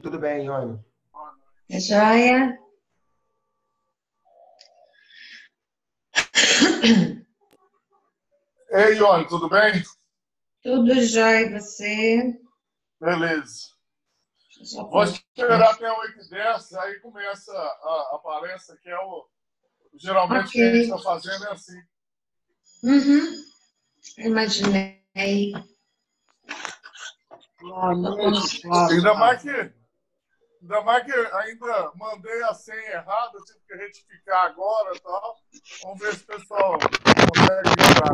Tudo bem, Ione? É joia? Ei, Ione, tudo bem? Tudo jóia, e você? Beleza. Só Vou pode. esperar até 8h10, aí começa a palestra, que é geralmente o que a gente Ok. está fazendo é assim. Uhum. Imaginei. Boa noite, Flávio. Ainda mais que ainda mandei a senha errada, tive que retificar agora e tal. Vamos ver se o pessoal consegue entrar.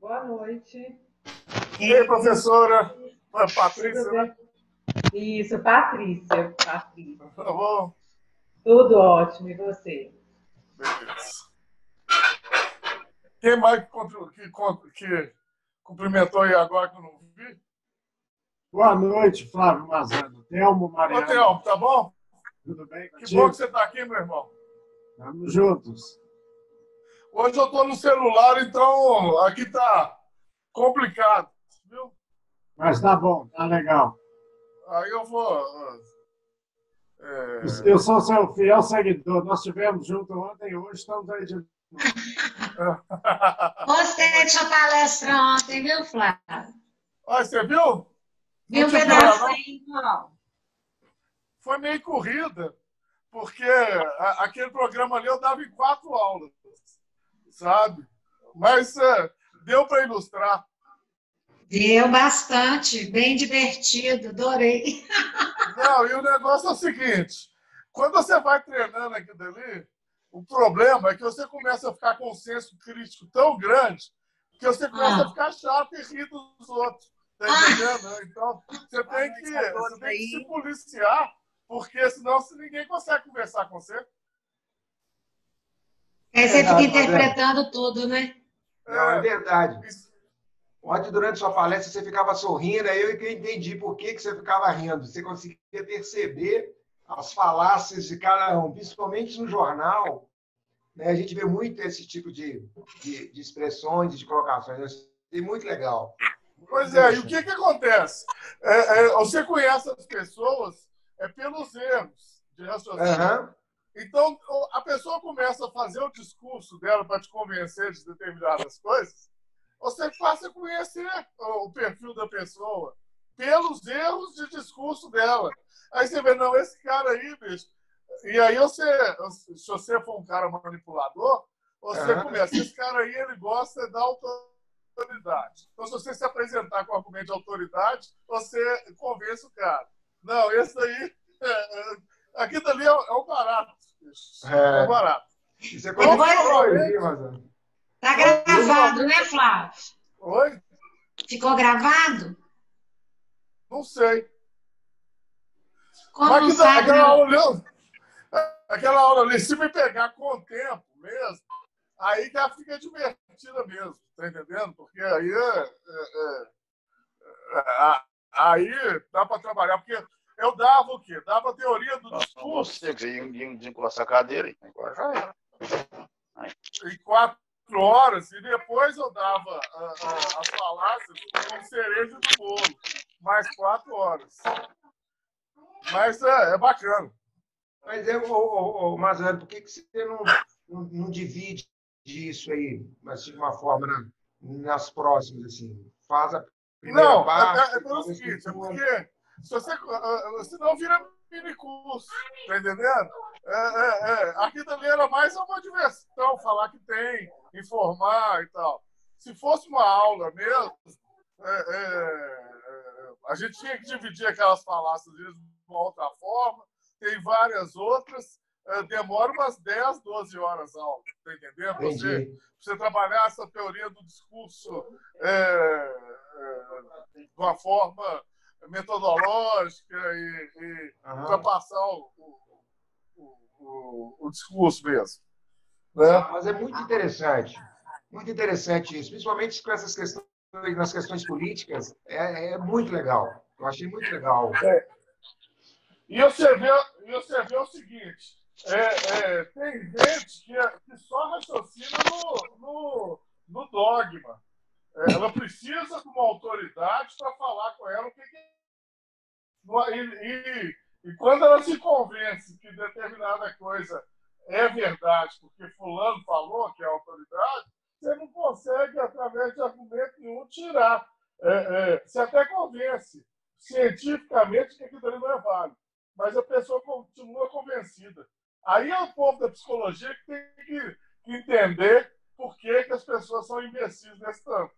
Boa noite. Ei, professora Tudo Patrícia, bem? né? Isso, Patrícia. Patrícia. Tá bom? Tudo ótimo. E você? Beleza. Quem mais que cumprimentou aí agora que eu não vi? Boa noite, Flávio Mazano. Telmo, Ô, Mariana. Theo, tá bom? Tudo bem Que contigo? bom que você está aqui, meu irmão. Estamos juntos. Hoje eu estou no celular, então aqui tá complicado, viu? Mas tá bom, tá legal. Aí eu vou... Eu sou seu fiel seguidor. Nós estivemos juntos ontem e hoje estamos aí de novo. Gostei de sua palestra ontem, viu, Flávio? Olha, você viu? Vi um te viu lá, não? pedacinho, não. Foi meio corrida, porque aquele programa ali eu dava em 4 aulas, sabe? Mas deu para ilustrar. Deu bastante, bem divertido, adorei. Não, e o negócio é o seguinte: quando você vai treinando aquilo dali, o problema é que você começa a ficar com um senso crítico tão grande que você começa a ficar chato e rir dos outros. Tá entendendo? Então, você tem que se policiar, porque senão ninguém consegue conversar com você. Aí você fica interpretando tudo, né? Não, é verdade. Ontem, durante sua palestra, você ficava sorrindo, aí eu entendi por que você ficava rindo. Você conseguia perceber as falácias de cada um, principalmente no jornal, né? A gente vê muito esse tipo de expressões, de colocações. Eu achei muito legal. Pois é, e o que acontece? Você conhece as pessoas pelos erros de raciocínio. Uhum. Então, a pessoa começa a fazer o discurso dela para te convencer de determinadas coisas, você passa a conhecer o perfil da pessoa pelos erros de discurso dela. Aí você vê, não, esse cara aí, bicho. E aí se você for um cara manipulador, você começa, esse cara aí, ele gosta da autoridade. Então, se você se apresentar com argumento de autoridade, você convence o cara. Não, esse daí, aqui dali é um barato, bicho. É um barato. Isso é Então, coisa de Tá gravado, né, Flávio? Oi? Ficou gravado? Não sei. Como Mas não sabe? aquela aula ali, se me pegar com o tempo mesmo, aí já fica divertida mesmo, tá entendendo? Porque aí dá para trabalhar, porque eu dava o quê? Dava a teoria do discurso. Você que você desencosta a cadeira aí. Agora já era. Em 4 horas, e depois eu dava as falácias como cereja do bolo, mais 4 horas. Mas é bacana. Mas, Mazano, por que você não divide isso aí, mas de uma forma nas próximas, assim? Faz a primeira parte... É pelo seguinte, porque se você não vira mini curso, tá entendendo? Aqui também era mais uma diversão, falar que tem, informar e tal. Se fosse uma aula mesmo, a gente tinha que dividir aquelas falácias de uma outra forma, tem várias outras, demora umas 10, 12 horas a aula, tá entendendo? Você trabalhar essa teoria do discurso de uma forma metodológica e para passar o discurso mesmo. Né? Mas é muito interessante isso, principalmente com essas questões, nas questões políticas, é muito legal. Eu achei muito legal. E você vê o seguinte, tem gente que só raciocina no dogma. Ela precisa de uma autoridade para falar com ela o que E quando ela se convence que determinada coisa é verdade, porque fulano falou que é autoridade, você não consegue, através de argumento nenhum, tirar. Você até convence cientificamente que aquilo ali não é válido, mas a pessoa continua convencida. Aí é o povo da psicologia que tem que entender por que as pessoas são imbecis nesse tanto.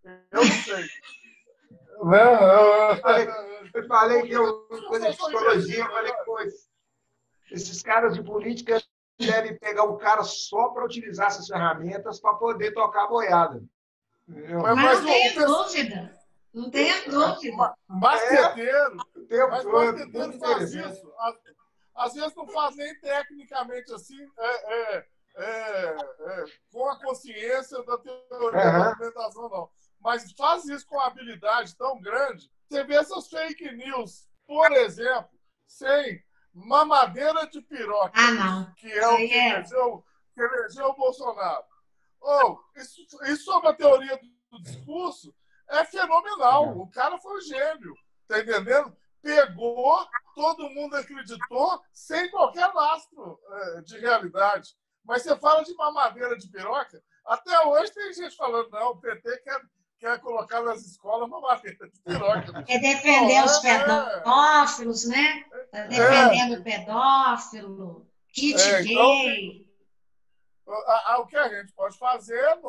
Eu não sei. Eu falei que coisa de psicologia, eu falei que esses caras de política devem pegar o cara só para utilizar essas ferramentas para poder tocar a boiada. Mas não tenha dúvida. Não tenha dúvida. Marqueteiro. Mas marqueteiro faz isso. Às vezes não faz nem tecnicamente assim, com a consciência da teoria da argumentação, não. Mas faz isso com uma habilidade tão grande. Você vê essas fake news, por exemplo, sem mamadeira de piroca, que é o que elegeu o Bolsonaro. Isso é uma teoria do discurso, é fenomenal. O cara foi um gênio, tá entendendo? Pegou, todo mundo acreditou, sem qualquer lastro de realidade. Mas você fala de mamadeira de piroca, até hoje tem gente falando, não, o PT quer colocar nas escolas mamadeira de piroca. É defender os pedófilos, né? Tá defendendo o pedófilo, kit gay. O que a gente pode fazer é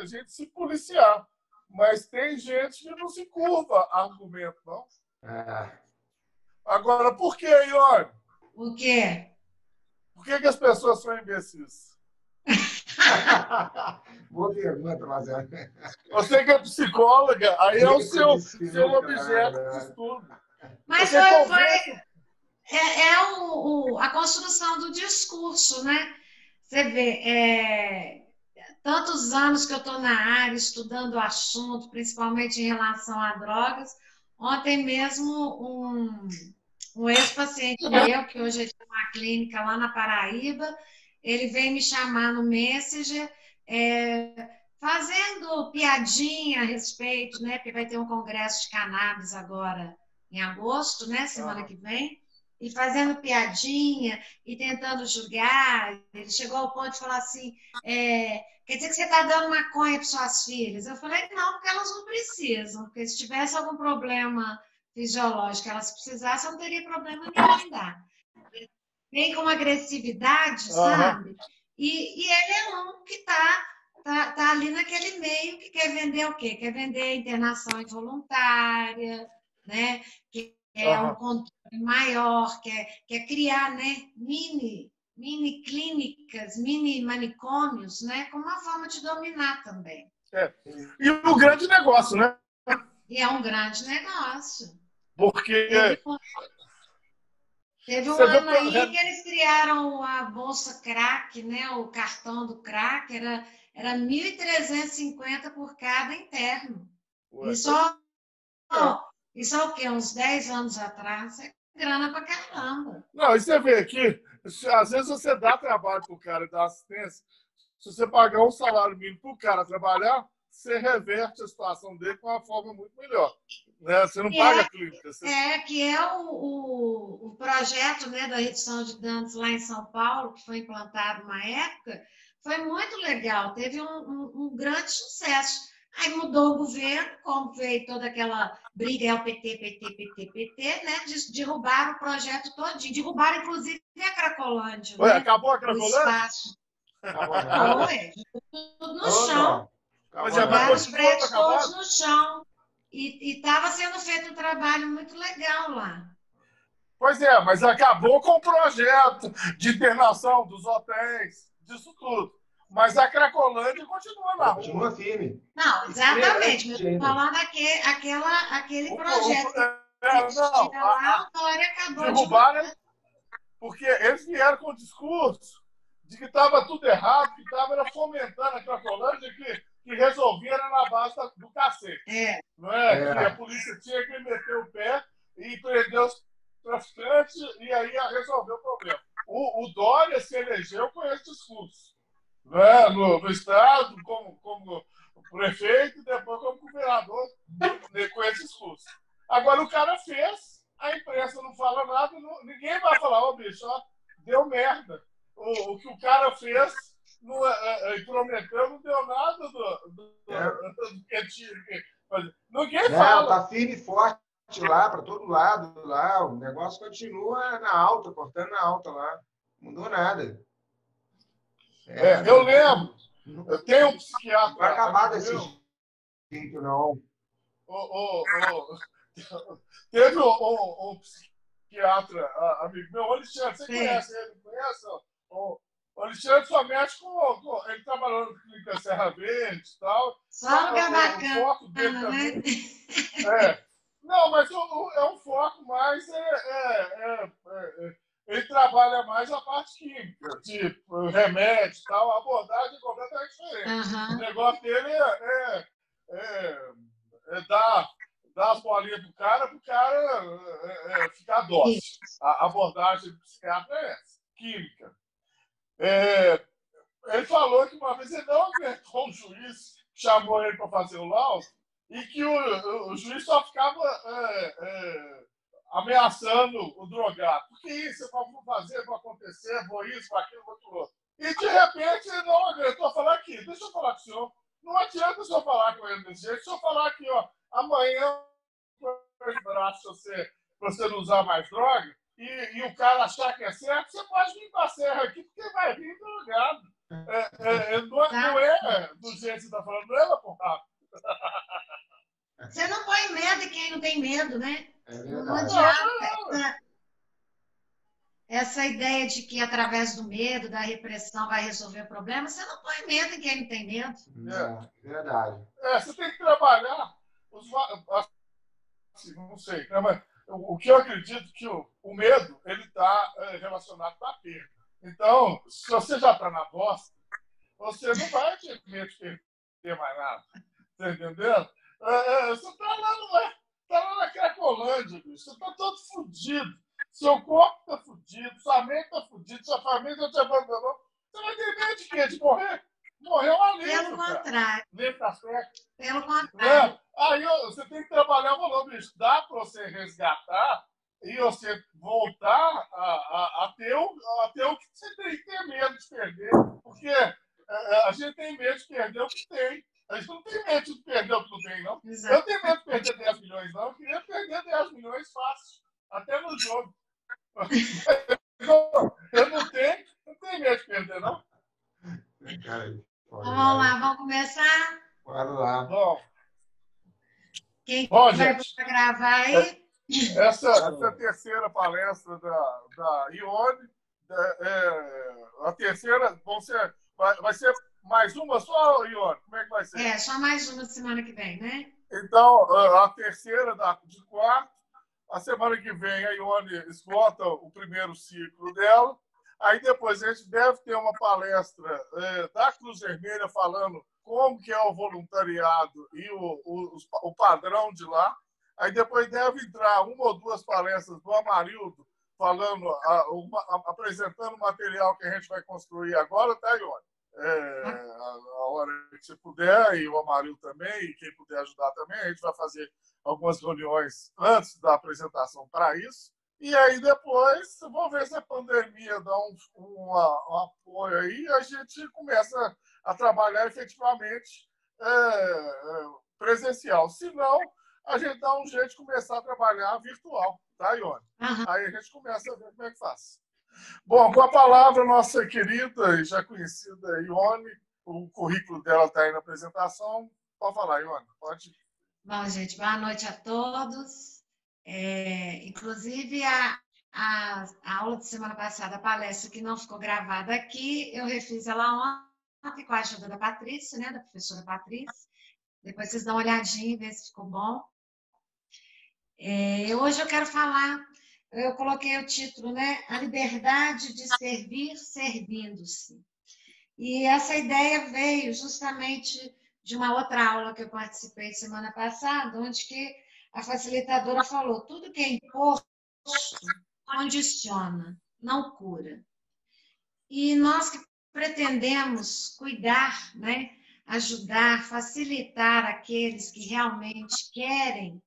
a gente se policiar. Mas tem gente que não se curva a argumento, não. Agora, por que, Ione? O quê? Por que as pessoas são imbecis? Boa pergunta, Marcelo. Você que é psicóloga, aí é o seu objeto de estudo. Mas a construção do discurso, né? Você vê, tantos anos que eu estou na área estudando o assunto, principalmente em relação a drogas. Ontem mesmo, um ex-paciente meu, que hoje tem uma clínica lá na Paraíba, ele veio me chamar no Messenger, fazendo piadinha a respeito, né? Porque vai ter um congresso de cannabis agora em agosto, né? Semana que vem. E fazendo piadinha e tentando julgar. Ele chegou ao ponto de falar assim, quer dizer que você está dando maconha para suas filhas? Eu falei, não, porque elas não precisam. Porque se tivesse algum problema fisiológico, elas precisassem, não teria problema nenhum em dar. Vem com agressividade, sabe? E ele é um que tá ali naquele meio que quer vender o quê? Quer vender internação involuntária, né? Que é um controle maior, quer criar, né? mini clínicas, mini manicômios, né? Como uma forma de dominar também. E o grande negócio, né? E é um grande negócio. Porque... Teve um ano aí que eles criaram a Bolsa Crack, né? O cartão do crack, era 1.350 por cada interno. Isso é o quê? Uns 10 anos atrás? É grana pra caramba. Não, e você vê aqui, às vezes você dá trabalho pro cara, dá assistência. Se você pagar um salário mínimo pro cara trabalhar, você reverte a situação dele com uma forma muito melhor. Né? Você não paga a clínica. Que é o projeto, né, da redução de danos lá em São Paulo, que foi implantado uma época, foi muito legal, teve um grande sucesso. Aí mudou o governo, como veio toda aquela briga, o PT, né? Derrubaram o projeto todinho. Derrubaram, inclusive, a Cracolândia. Ué, né? Acabou a Cracolândia? Acabou, tudo no chão. Os prédios todos no chão. E estava sendo feito um trabalho muito legal lá. Pois é, mas acabou com o projeto de internação dos hotéis, disso tudo. Mas a Cracolândia continua na rua. Continua firme. Não, exatamente. Eu estou falando aquele projeto. A Dória acabou derrubaram, porque eles vieram com o discurso de que estava tudo errado, que estava fomentando a Cracolândia, que resolvia era na base do cacete. Não é? Que a polícia tinha que meter o pé e prender os traficantes e aí ia resolver o problema. O Dória se elegeu com esse discurso. Né? No Estado, como prefeito, e depois como governador, com esse discurso. Agora, o cara fez a imprensa não fala nada, ninguém vai falar, ô bicho, ó, deu merda. O que o cara fez e prometeu não deu nada do que tinha. Ninguém fala. Tá firme e forte lá, para todo lado, lá, o negócio continua na alta, cortando na alta lá. Não mudou nada. Eu lembro, eu tenho um psiquiatra. Não vai acabar desse jeito, não. Teve um psiquiatra, amigo meu, o Alexandre, você conhece ele? Conhece? O Alexandre somente ele trabalhou na Clínica Serra Verde e tal. Só no o foco dele também. Não, mas é um foco mais. Ele trabalha mais a parte química, tipo remédio e tal. A abordagem é completamente diferente. O negócio dele é dar as bolinhas pro cara ficar dócil. A abordagem do psiquiatra é essa, química. Ele falou que uma vez ele não aguentou um juiz que chamou ele para fazer o laudo e que o juiz só ficava ameaçando o drogado. Porque isso, vou fazer, vou acontecer, vou isso, vou aquilo, vou aquilo outro. E de repente ele não aguentou falar aqui. Deixa eu falar com o senhor. Não adianta o senhor falar com ele desse jeito. Se eu falar aqui, ó, amanhã os braços para você não usar mais droga e o cara achar que é certo, você pode vir para a serra aqui porque vai vir drogado. Não é do jeito que você está falando, não é na porrada. Você não põe medo em quem não tem medo, né? Não adianta. Essa ideia de que através do medo, da repressão, vai resolver o problema, você não põe medo em quem não tem medo. Verdade. Você tem que trabalhar não sei, mas o que eu acredito que o medo ele está relacionado com a perda. Então, se você já está na bosta, você não vai ter medo de perder mais nada. Tá entendendo? Você está lá na Cracolândia, bicho. Você está todo fudido. Seu corpo está fudido, sua mente está fudida, sua família já te abandonou. Você vai ter medo de quê? De morrer? Morrer é um alívio. Pelo contrário. Pelo contrário. Aí você tem que trabalhar o valor, bicho. Dá para você resgatar e você voltar a ter o que você tem que ter medo de perder. Porque a gente tem medo de perder o que tem. A gente não tem medo de perder o que não tem, não. Exato. Eu tenho medo de perder 10 milhões, não. Eu queria perder 10 milhões fácil. Até no jogo. Eu não tenho medo de perder, não. Vamos lá, vamos começar? Bora lá. Bom. Quem vai gente, gravar aí? Essa terceira palestra da Ione, a terceira vai ser mais uma só, Ione? Como é que vai ser? Só mais uma semana que vem, né? Então, a terceira de quarto, a semana que vem a Ione esgota o primeiro ciclo dela, aí depois a gente deve ter uma palestra da Cruz Vermelha falando como que é o voluntariado e o padrão de lá. Aí depois deve entrar uma ou duas palestras do Amarildo falando, apresentando o material que a gente vai construir agora, tá, Ione? A hora que você puder, e o Amarildo também, e quem puder ajudar também, a gente vai fazer algumas reuniões antes da apresentação para isso. E aí depois, vamos ver se a pandemia dá um apoio aí, a gente começa a trabalhar efetivamente presencial. Se não, a gente dá um jeito de começar a trabalhar virtual, tá, Ione? Aí a gente começa a ver como é que faz. Bom, com a palavra, nossa querida e já conhecida Ione, o currículo dela está aí na apresentação. Pode falar, Ione, pode. Bom, gente, boa noite a todos. Inclusive, a aula de semana passada, a palestra que não ficou gravada aqui, eu refiz ela ontem com a ajuda da Patrícia, né, da professora Patrícia. Depois vocês dão uma olhadinha e ver se ficou bom. Hoje eu quero falar, eu coloquei o título, né, A Liberdade de Servir Servindo-se. E essa ideia veio justamente de uma outra aula que eu participei semana passada, onde que a facilitadora falou, tudo que é imposto condiciona, não cura. E nós que pretendemos cuidar, né, ajudar, facilitar aqueles que realmente querem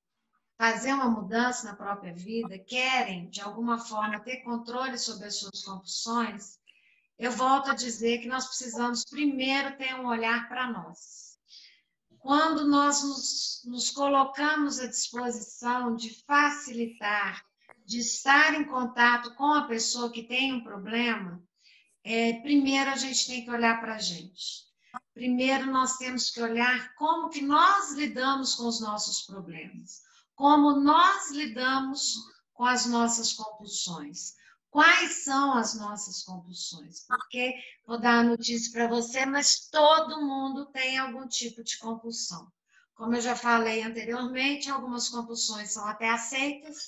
fazer uma mudança na própria vida, querem, de alguma forma, ter controle sobre as suas compulsões, eu volto a dizer que nós precisamos primeiro ter um olhar para nós. Quando nós nos colocamos à disposição de facilitar, de estar em contato com a pessoa que tem um problema, primeiro a gente tem que olhar para a gente. Primeiro nós temos que olhar como que nós lidamos com os nossos problemas, como nós lidamos com as nossas compulsões. Quais são as nossas compulsões? Porque, vou dar a notícia para você, mas todo mundo tem algum tipo de compulsão. Como eu já falei anteriormente, algumas compulsões são até aceitas,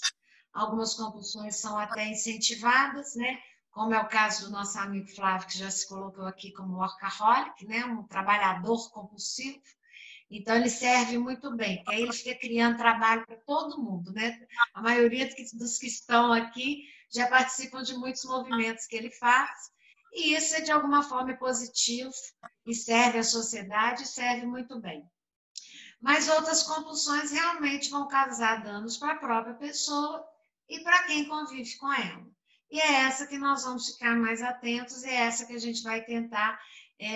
algumas compulsões são até incentivadas, né? Como é o caso do nosso amigo Flávio, que já se colocou aqui como workaholic, né? Um trabalhador compulsivo. Então, ele serve muito bem, porque aí ele fica criando trabalho para todo mundo, né? A maioria dos que estão aqui já participam de muitos movimentos que ele faz, e isso é de alguma forma positivo, e serve à sociedade, e serve muito bem. Mas outras compulsões realmente vão causar danos para a própria pessoa e para quem convive com ela. E é essa que nós vamos ficar mais atentos, é essa que a gente vai tentar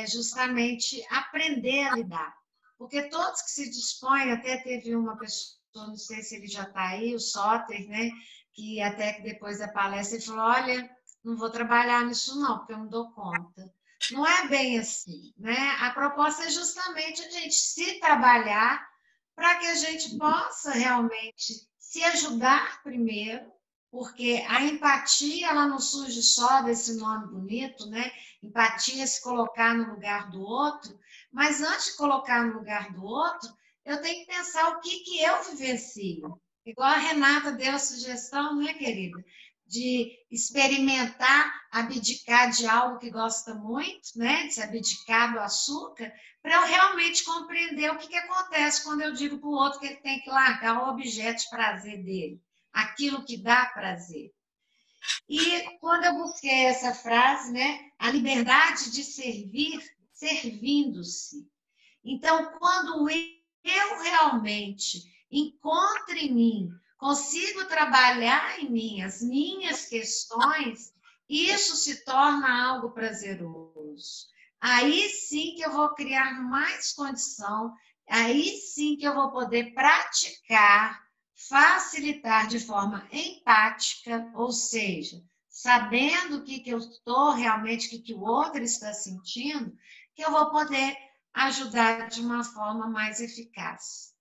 justamente aprender a lidar. Porque todos que se dispõem, até teve uma pessoa, não sei se ele já está aí, o Soter, né? Que até que depois da palestra ele falou, olha, não vou trabalhar nisso não, porque eu não dou conta. Não é bem assim, né? A proposta é justamente a gente se trabalhar para que a gente possa realmente se ajudar primeiro, porque a empatia, ela não surge só desse nome bonito, né? Empatia é se colocar no lugar do outro, mas antes de colocar no lugar do outro, eu tenho que pensar o que eu vivencio. Igual a Renata deu a sugestão, né, querida? De experimentar, abdicar de algo que gosta muito, né? De se abdicar do açúcar, para eu realmente compreender o que acontece quando eu digo para o outro que ele tem que largar o objeto de prazer dele, aquilo que dá prazer. E quando eu busquei essa frase, né? A liberdade de servir, servindo-se. Então, quando eu realmente encontro em mim, consigo trabalhar em mim as minhas questões, isso se torna algo prazeroso. Aí sim que eu vou criar mais condição, aí sim que eu vou poder praticar, facilitar de forma empática, ou seja, sabendo o que eu estou realmente, o que o outro está sentindo, que eu vou poder ajudar de uma forma mais eficaz.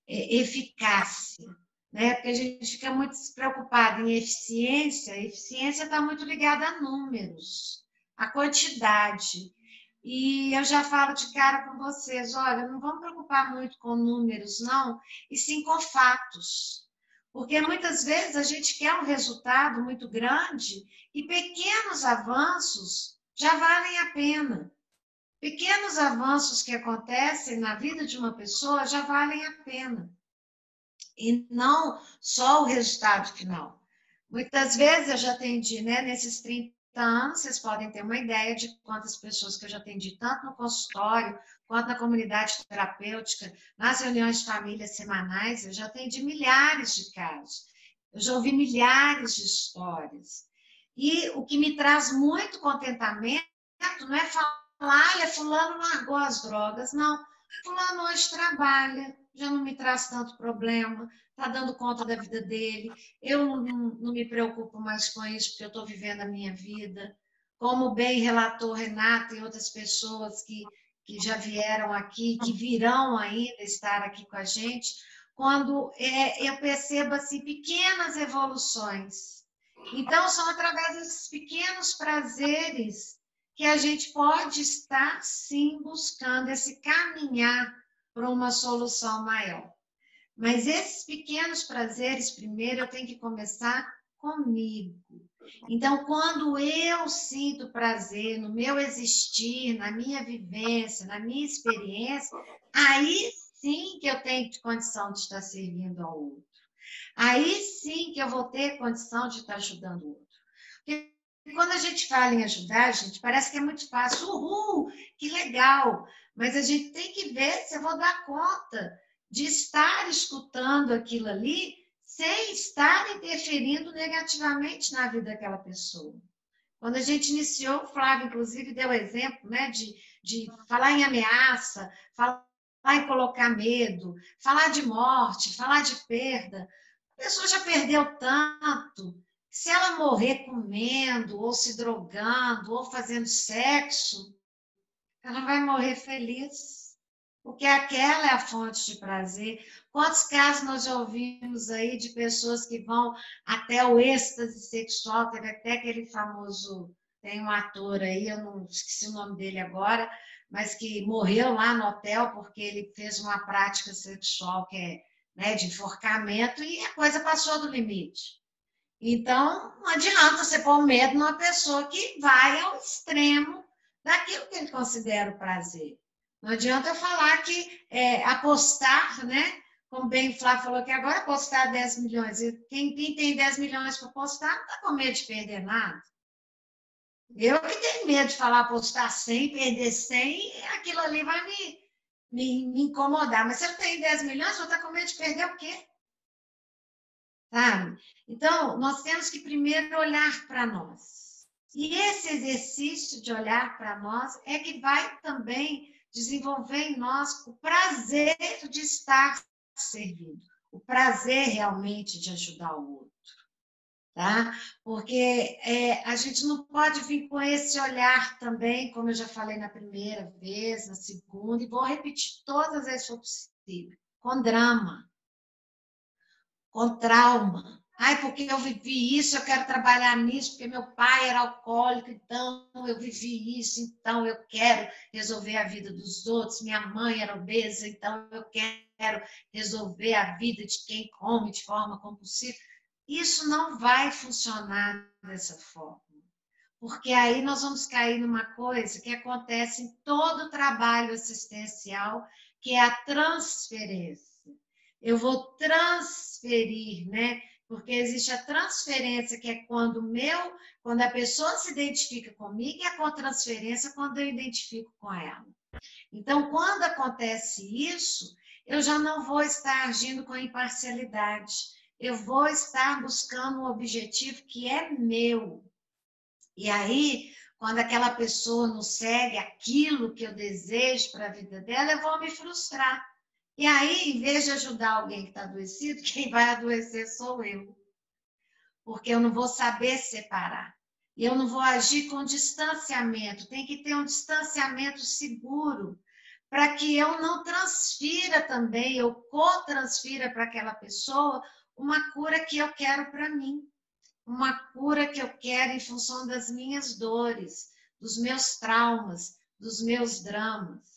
Eficácia, né? Porque a gente fica muito preocupado em eficiência, a eficiência está muito ligada a números, a quantidade. E eu já falo de cara com vocês, olha, não vamos preocupar muito com números, não, e sim com fatos. Porque muitas vezes a gente quer um resultado muito grande e pequenos avanços já valem a pena. Pequenos avanços que acontecem na vida de uma pessoa já valem a pena. E não só o resultado final. Muitas vezes eu já atendi, né, nesses 30 anos, vocês podem ter uma ideia de quantas pessoas que eu já atendi, tanto no consultório, quanto na comunidade terapêutica, nas reuniões de família semanais, eu já atendi milhares de casos. Eu já ouvi milhares de histórias. E o que me traz muito contentamento não é falar, olha, fulano largou as drogas. Não, fulano hoje trabalha, já não me traz tanto problema, está dando conta da vida dele, eu não me preocupo mais com isso, porque eu estou vivendo a minha vida. Como bem relatou Renata e outras pessoas que já vieram aqui, que virão ainda estar aqui com a gente, quando eu percebo assim, pequenas evoluções. Então, são através desses pequenos prazeres que a gente pode estar, sim, buscando esse caminhar para uma solução maior. Mas esses pequenos prazeres, primeiro, eu tenho que começar comigo. Então, quando eu sinto prazer no meu existir, na minha vivência, na minha experiência, aí sim que eu tenho condição de estar servindo ao outro. Aí sim que eu vou ter condição de estar ajudando o outro. Porque quando a gente fala em ajudar, gente, parece que é muito fácil. Uhul, que legal! Mas a gente tem que ver se eu vou dar conta de estar escutando aquilo ali sem estar interferindo negativamente na vida daquela pessoa. Quando a gente iniciou, o Flávio, inclusive, deu exemplo, né, de falar em ameaça, falar em colocar medo, falar de morte, falar de perda. A pessoa já perdeu tanto. Se ela morrer comendo, ou se drogando, ou fazendo sexo, ela vai morrer feliz. Porque aquela é a fonte de prazer. Quantos casos nós já ouvimos aí de pessoas que vão até o êxtase sexual, teve até aquele famoso, tem um ator aí, eu não esqueci o nome dele agora, mas que morreu lá no hotel porque ele fez uma prática sexual que é, né, de enforcamento e a coisa passou do limite. Então, não adianta você pôr medo numa pessoa que vai ao extremo daquilo que ele considera o prazer. Não adianta eu falar que apostar, né? Como bem o Flávio falou que agora apostar 10 milhões. Quem tem 10 milhões para apostar não está com medo de perder nada. Eu que tenho medo de falar apostar 100, perder 100, aquilo ali vai me incomodar. Mas se eu tenho 10 milhões, eu vou estar com medo de perder o quê? Sabe? Então, nós temos que primeiro olhar para nós. E esse exercício de olhar para nós é que vai também desenvolver em nós o prazer de estar servindo, o prazer realmente de ajudar o outro. Tá? Porque a gente não pode vir com esse olhar também, como eu já falei na primeira vez, na segunda, e vou repetir todas as vezes que for possível, com drama, com trauma. Ai, porque eu vivi isso, eu quero trabalhar nisso, porque meu pai era alcoólico, então eu vivi isso, então eu quero resolver a vida dos outros. Minha mãe era obesa, então eu quero resolver a vida de quem come de forma compulsiva. Isso não vai funcionar dessa forma, porque aí nós vamos cair numa coisa que acontece em todo o trabalho assistencial, que é a transferência. Eu vou transferir, né? Porque existe a transferência, que é quando a pessoa se identifica comigo, e a contransferência quando eu identifico com ela. Então, quando acontece isso, eu já não vou estar agindo com imparcialidade. Eu vou estar buscando um objetivo que é meu. E aí, quando aquela pessoa não segue aquilo que eu desejo para a vida dela, eu vou me frustrar. E aí, em vez de ajudar alguém que está adoecido, quem vai adoecer sou eu. Porque eu não vou saber separar. E eu não vou agir com distanciamento. Tem que ter um distanciamento seguro, para que eu não transfira também, eu co-transfira para aquela pessoa uma cura que eu quero para mim. Uma cura que eu quero em função das minhas dores, dos meus traumas, dos meus dramas.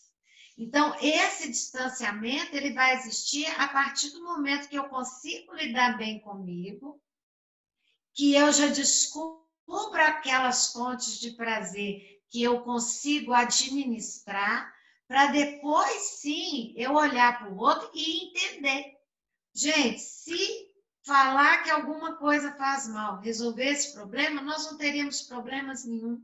Então, esse distanciamento ele vai existir a partir do momento que eu consigo lidar bem comigo, que eu já descubro aquelas fontes de prazer que eu consigo administrar, para depois, sim, eu olhar para o outro e entender. Gente, se falar que alguma coisa faz mal, resolver esse problema, nós não teríamos problemas nenhum.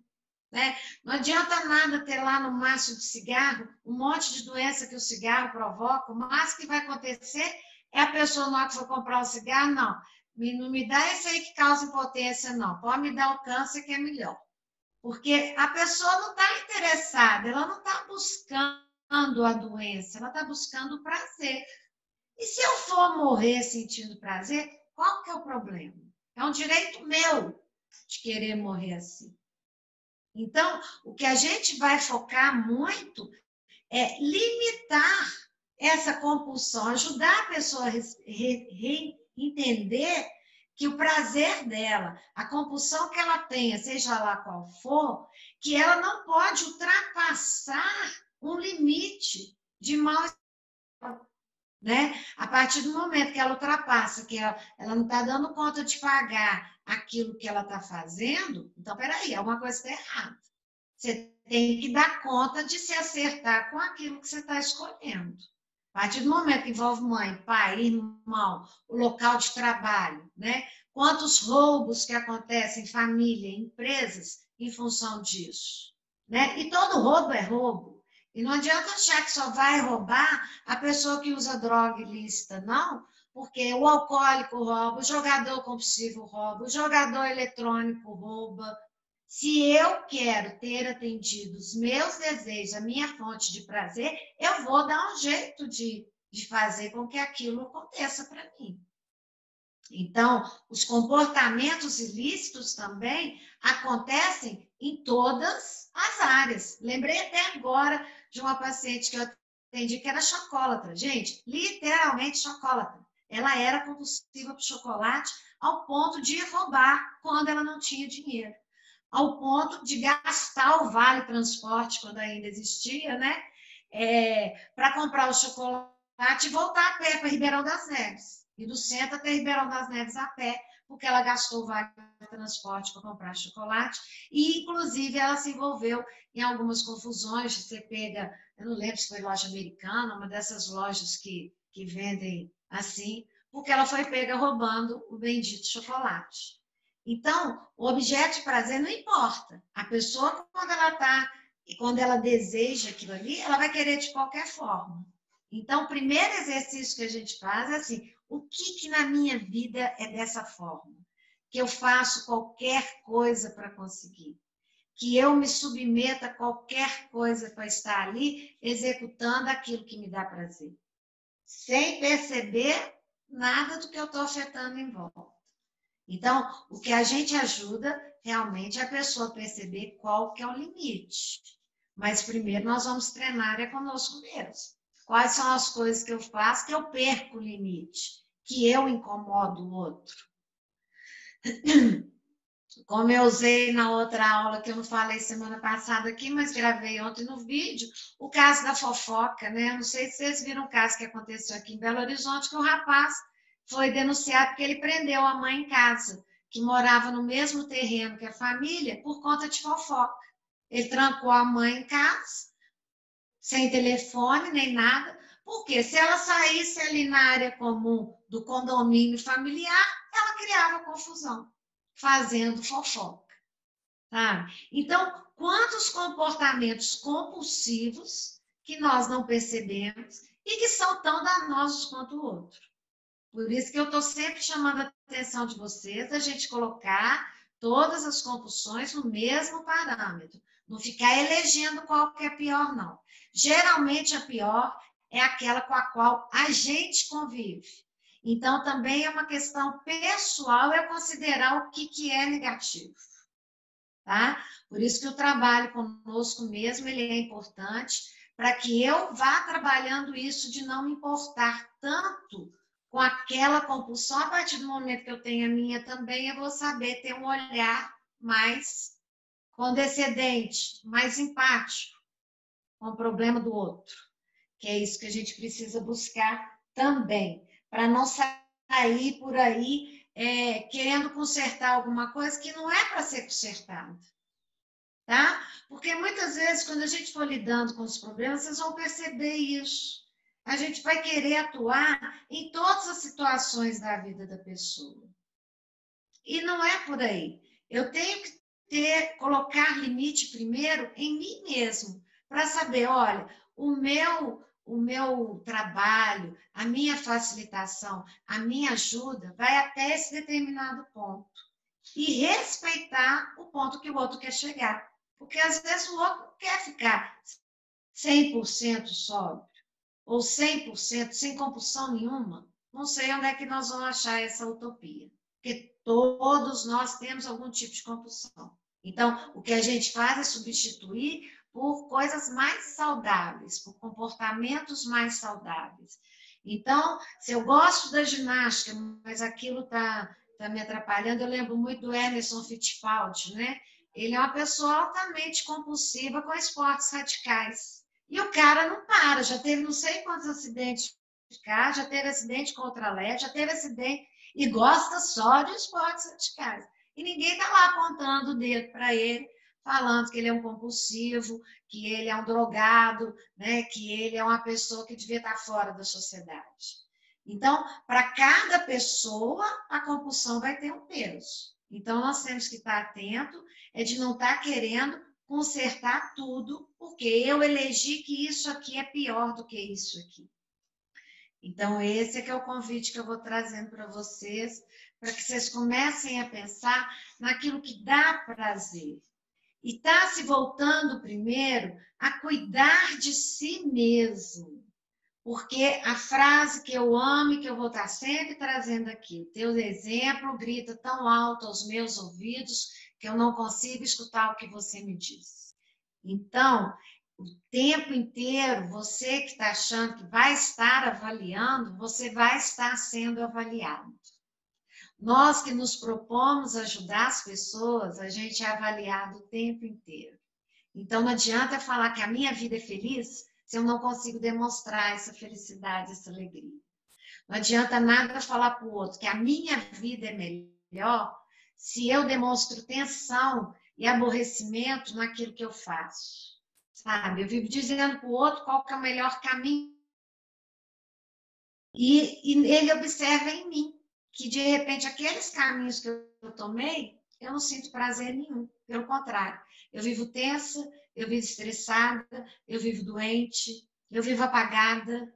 Né? Não adianta nada ter lá no maço de cigarro um monte de doença que o cigarro provoca. O máximo que vai acontecer é a pessoa, na hora que for comprar um cigarro, não me dá esse aí que causa impotência, não. Pode me dar o câncer que é melhor. Porque a pessoa não está interessada, ela não está buscando a doença, ela está buscando o prazer. E se eu for morrer sentindo prazer, qual que é o problema? É um direito meu de querer morrer assim. Então, o que a gente vai focar muito é limitar essa compulsão, ajudar a pessoa a entender que o prazer dela, a compulsão que ela tenha, seja lá qual for, que ela não pode ultrapassar um limite de mal-estar. Né? A partir do momento que ela ultrapassa, que ela não está dando conta de pagar aquilo que ela está fazendo, então, peraí, alguma coisa está errada. Você tem que dar conta de se acertar com aquilo que você está escolhendo. A partir do momento que envolve mãe, pai, irmão, o local de trabalho, né? Quantos roubos que acontecem em família, em empresas, em função disso. Né? E todo roubo é roubo. E não adianta achar que só vai roubar a pessoa que usa droga ilícita, não, porque o alcoólico rouba, o jogador compulsivo rouba, o jogador eletrônico rouba. Se eu quero ter atendido os meus desejos, a minha fonte de prazer, eu vou dar um jeito de fazer com que aquilo aconteça para mim. Então, os comportamentos ilícitos também acontecem em todas as áreas. Lembrei até agora de uma paciente que eu atendi que era chocolatra. Gente, literalmente chocolatra. Ela era compulsiva por chocolate ao ponto de roubar quando ela não tinha dinheiro. Ao ponto de gastar o vale transporte, quando ainda existia, né? Para comprar o chocolate e voltar a pé para Ribeirão das Neves. E do centro até Ribeirão das Neves a pé, porque ela gastou o vale transporte para comprar chocolate. E, inclusive, ela se envolveu em algumas confusões. Você pega, eu não lembro se foi loja americana, uma dessas lojas que vendem assim, porque ela foi pega roubando o bendito chocolate. Então, o objeto de prazer não importa. A pessoa, quando ela deseja aquilo ali, ela vai querer de qualquer forma. Então, o primeiro exercício que a gente faz é assim, o que na minha vida é dessa forma? Que eu faço qualquer coisa para conseguir. Que eu me submeta a qualquer coisa para estar ali executando aquilo que me dá prazer. Sem perceber nada do que eu estou afetando em volta. Então, o que a gente ajuda realmente é a pessoa perceber qual que é o limite. Mas primeiro nós vamos treinar conosco mesmo. Quais são as coisas que eu faço que eu perco o limite, que eu incomodo o outro. Como eu usei na outra aula, que eu não falei semana passada aqui, mas gravei ontem no vídeo, o caso da fofoca, né? Não sei se vocês viram o caso que aconteceu aqui em Belo Horizonte, que o rapaz foi denunciado porque ele prendeu a mãe em casa, que morava no mesmo terreno que a família, por conta de fofoca. Ele trancou a mãe em casa, sem telefone nem nada, porque se ela saísse ali na área comum do condomínio familiar, ela criava confusão, fazendo fofoca. Sabe? Então, quantos comportamentos compulsivos que nós não percebemos e que são tão danosos quanto o outro. Por isso que eu estou sempre chamando a atenção de vocês, a gente colocar todas as compulsões no mesmo parâmetro. Não ficar elegendo qual que é pior, não. Geralmente, a pior é aquela com a qual a gente convive. Então, também é uma questão pessoal eu considerar o que é negativo. Tá? Por isso que o trabalho conosco mesmo ele é importante para que eu vá trabalhando isso de não me importar tanto com aquela compulsão. A partir do momento que eu tenho a minha também, eu vou saber ter um olhar mais condescendente, mais empático com o problema do outro. Que é isso que a gente precisa buscar também, para não sair por aí querendo consertar alguma coisa que não é para ser consertada. Tá? Porque muitas vezes, quando a gente for lidando com os problemas, vocês vão perceber isso. A gente vai querer atuar em todas as situações da vida da pessoa. E não é por aí. Eu tenho que colocar limite primeiro em mim mesmo, para saber, olha, o meu trabalho, a minha facilitação, a minha ajuda vai até esse determinado ponto. E respeitar o ponto que o outro quer chegar. Porque às vezes o outro quer ficar 100% sóbrio, ou 100% sem compulsão nenhuma. Não sei onde é que nós vamos achar essa utopia. Porque todos nós temos algum tipo de compulsão. Então, o que a gente faz é substituir por coisas mais saudáveis, por comportamentos mais saudáveis. Então, se eu gosto da ginástica, mas aquilo está me atrapalhando, eu lembro muito do Emerson Fittipaldi, né? Ele é uma pessoa altamente compulsiva com esportes radicais. E o cara não para, já teve não sei quantos acidentes de carro, já teve acidente com ultraleve, já teve acidente e gosta só de esportes radicais. E ninguém está lá apontando o dedo para ele, falando que ele é um compulsivo, que ele é um drogado, né? Que ele é uma pessoa que devia estar fora da sociedade. Então, para cada pessoa, a compulsão vai ter um peso. Então, nós temos que estar atento, de não estar querendo consertar tudo, porque eu elegi que isso aqui é pior do que isso aqui. Então, esse é que é o convite que eu vou trazendo para vocês, para que vocês comecem a pensar naquilo que dá prazer. E está se voltando primeiro a cuidar de si mesmo. Porque a frase que eu amo e que eu vou estar sempre trazendo aqui, o teu exemplo grita tão alto aos meus ouvidos que eu não consigo escutar o que você me diz. Então, o tempo inteiro, você que está achando que vai estar avaliando, você vai estar sendo avaliado. Nós que nos propomos ajudar as pessoas, a gente é avaliado o tempo inteiro. Então, não adianta falar que a minha vida é feliz se eu não consigo demonstrar essa felicidade, essa alegria. Não adianta nada falar para o outro que a minha vida é melhor se eu demonstro tensão e aborrecimento naquilo que eu faço. Sabe? Eu vivo dizendo para o outro qual que é o melhor caminho. E ele observa em mim que, de repente, aqueles caminhos que eu tomei, eu não sinto prazer nenhum. Pelo contrário, eu vivo tensa, eu vivo estressada, eu vivo doente, eu vivo apagada,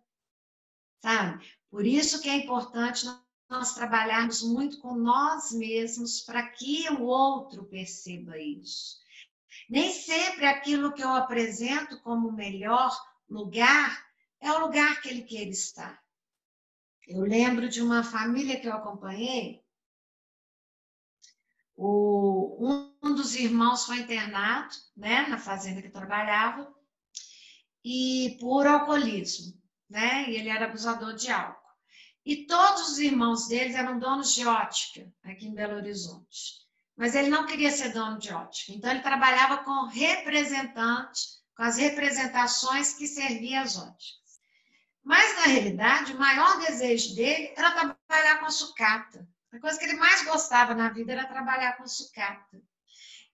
sabe? Por isso que é importante nós trabalharmos muito com nós mesmos para que o outro perceba isso. Nem sempre aquilo que eu apresento como o melhor lugar é o lugar que ele quer estar. Eu lembro de uma família que eu acompanhei, um dos irmãos foi internado, né, na fazenda que trabalhava, e por alcoolismo, né, e ele era abusador de álcool. E todos os irmãos deles eram donos de ótica, aqui em Belo Horizonte. Mas ele não queria ser dono de ótica, então ele trabalhava com representantes, com as representações que serviam as óticas. Mas, na realidade, o maior desejo dele era trabalhar com sucata. A coisa que ele mais gostava na vida era trabalhar com sucata.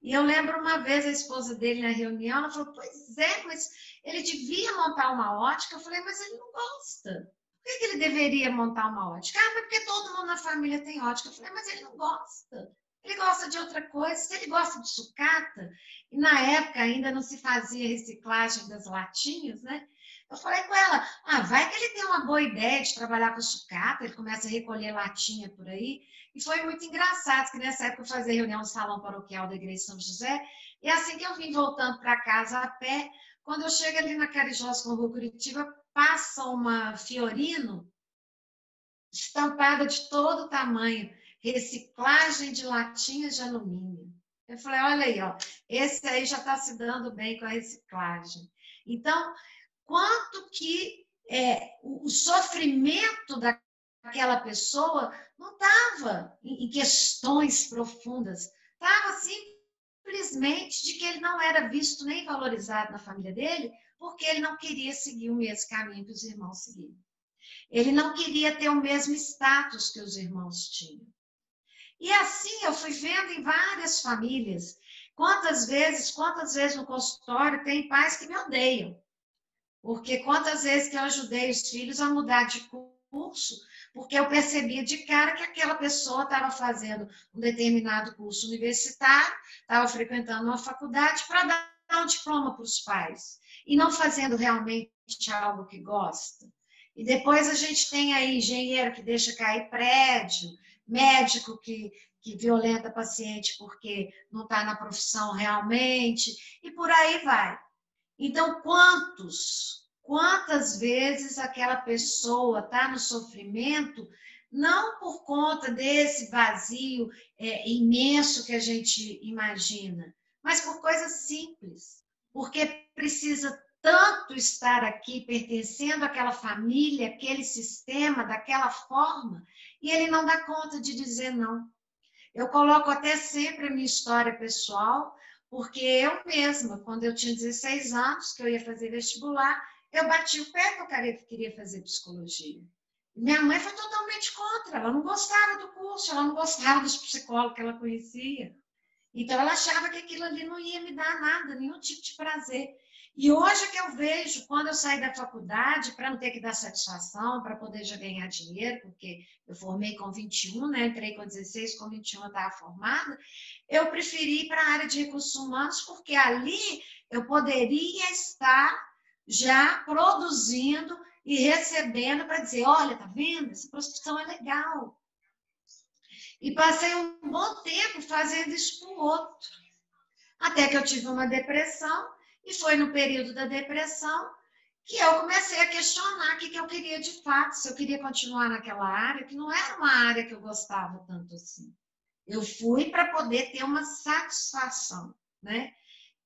E eu lembro uma vez a esposa dele na reunião, ela falou, pois é, mas ele devia montar uma ótica. Eu falei, mas ele não gosta. Por que ele deveria montar uma ótica? Ah, mas porque todo mundo na família tem ótica. Eu falei, mas ele não gosta. Ele gosta de outra coisa. Se ele gosta de sucata, e na época ainda não se fazia reciclagem das latinhas, né? Eu falei com ela, vai que ele tem uma boa ideia de trabalhar com sucata, ele começa a recolher latinha por aí. E foi muito engraçado, que nessa época eu fazia reunião no salão paroquial da Igreja de São José, e assim que eu vim voltando para casa a pé, quando eu chego ali na Carijós com a Rua Curitiba, passa uma Fiorino estampada de todo tamanho, reciclagem de latinhas de alumínio. Eu falei, olha aí, ó, esse aí já está se dando bem com a reciclagem. Então, quanto que o sofrimento daquela pessoa não estava em questões profundas, estava simplesmente de que ele não era visto nem valorizado na família dele, porque ele não queria seguir o mesmo caminho que os irmãos seguiam. Ele não queria ter o mesmo status que os irmãos tinham. E assim eu fui vendo em várias famílias, quantas vezes no consultório tem pais que me odeiam. Porque quantas vezes que eu ajudei os filhos a mudar de curso, porque eu percebia de cara que aquela pessoa estava fazendo um determinado curso universitário, estava frequentando uma faculdade para dar um diploma para os pais, e não fazendo realmente algo que gosta. E depois a gente tem aí engenheiro que deixa cair prédio, médico que violenta paciente porque não está na profissão realmente, e por aí vai. Então, quantas vezes aquela pessoa está no sofrimento, não por conta desse vazio imenso que a gente imagina, mas por coisas simples, porque precisa tanto estar aqui, pertencendo àquela família, aquele sistema, daquela forma, e ele não dá conta de dizer não. Eu coloco até sempre a minha história pessoal, porque eu mesma, quando eu tinha 16 anos, que eu ia fazer vestibular, eu bati o pé que eu queria fazer psicologia. Minha mãe foi totalmente contra, ela não gostava do curso, ela não gostava dos psicólogos que ela conhecia. Então, ela achava que aquilo ali não ia me dar nada, nenhum tipo de prazer. E hoje é que eu vejo, quando eu saí da faculdade, para não ter que dar satisfação, para poder já ganhar dinheiro, porque eu formei com 21, né? Entrei com 16, com 21 eu estava formada, eu preferi ir para a área de recursos humanos, porque ali eu poderia estar já produzindo e recebendo para dizer, olha, tá vendo? Essa profissão é legal. E passei um bom tempo fazendo isso para o outro. Até que eu tive uma depressão, e foi no período da depressão que eu comecei a questionar o que eu queria de fato, se eu queria continuar naquela área, que não era uma área que eu gostava tanto assim. Eu fui para poder ter uma satisfação, né?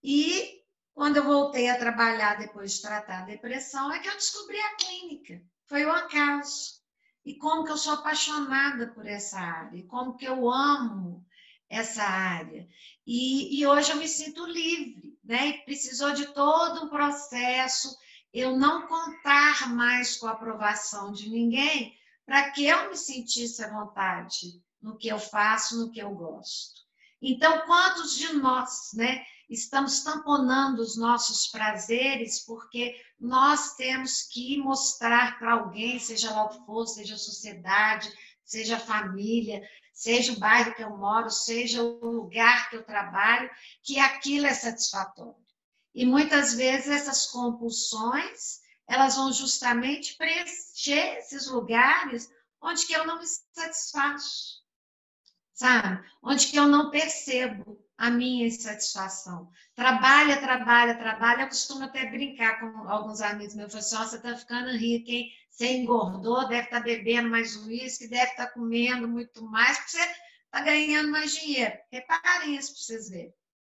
E quando eu voltei a trabalhar depois de tratar a depressão, é que eu descobri a clínica. Foi um acaso. E como que eu sou apaixonada por essa área, e como que eu amo essa área. E hoje eu me sinto livre, né? E precisou de todo um processo, eu não contar mais com a aprovação de ninguém, para que eu me sentisse à vontade no que eu faço, no que eu gosto. Então, quantos de nós, né, estamos tamponando os nossos prazeres porque nós temos que mostrar para alguém, seja lá o que for, seja a sociedade, seja a família, seja o bairro que eu moro, seja o lugar que eu trabalho, que aquilo é satisfatório. E muitas vezes essas compulsões, elas vão justamente preencher esses lugares onde que eu não me satisfaço, sabe? Onde que eu não percebo a minha insatisfação. Trabalha, trabalha, trabalha. Eu costumo até brincar com alguns amigos meus. Eu falo assim, ó, você está ficando rico, hein? Você engordou, deve estar bebendo mais uísque, deve estar comendo muito mais, porque você está ganhando mais dinheiro. Reparem isso para vocês verem.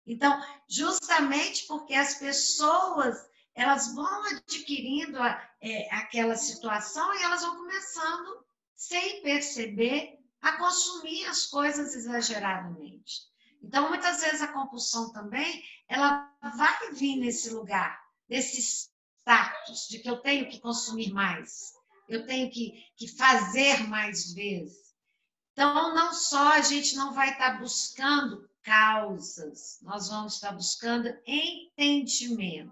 Então, justamente porque as pessoas, elas vão adquirindo aquela situação e elas vão começando, sem perceber, a consumir as coisas exageradamente. Então, muitas vezes a compulsão também, ela vai vir nesse lugar, desse status de que eu tenho que consumir mais, eu tenho que fazer mais vezes. Então, não só a gente não vai estar buscando causas, nós vamos estar buscando entendimento.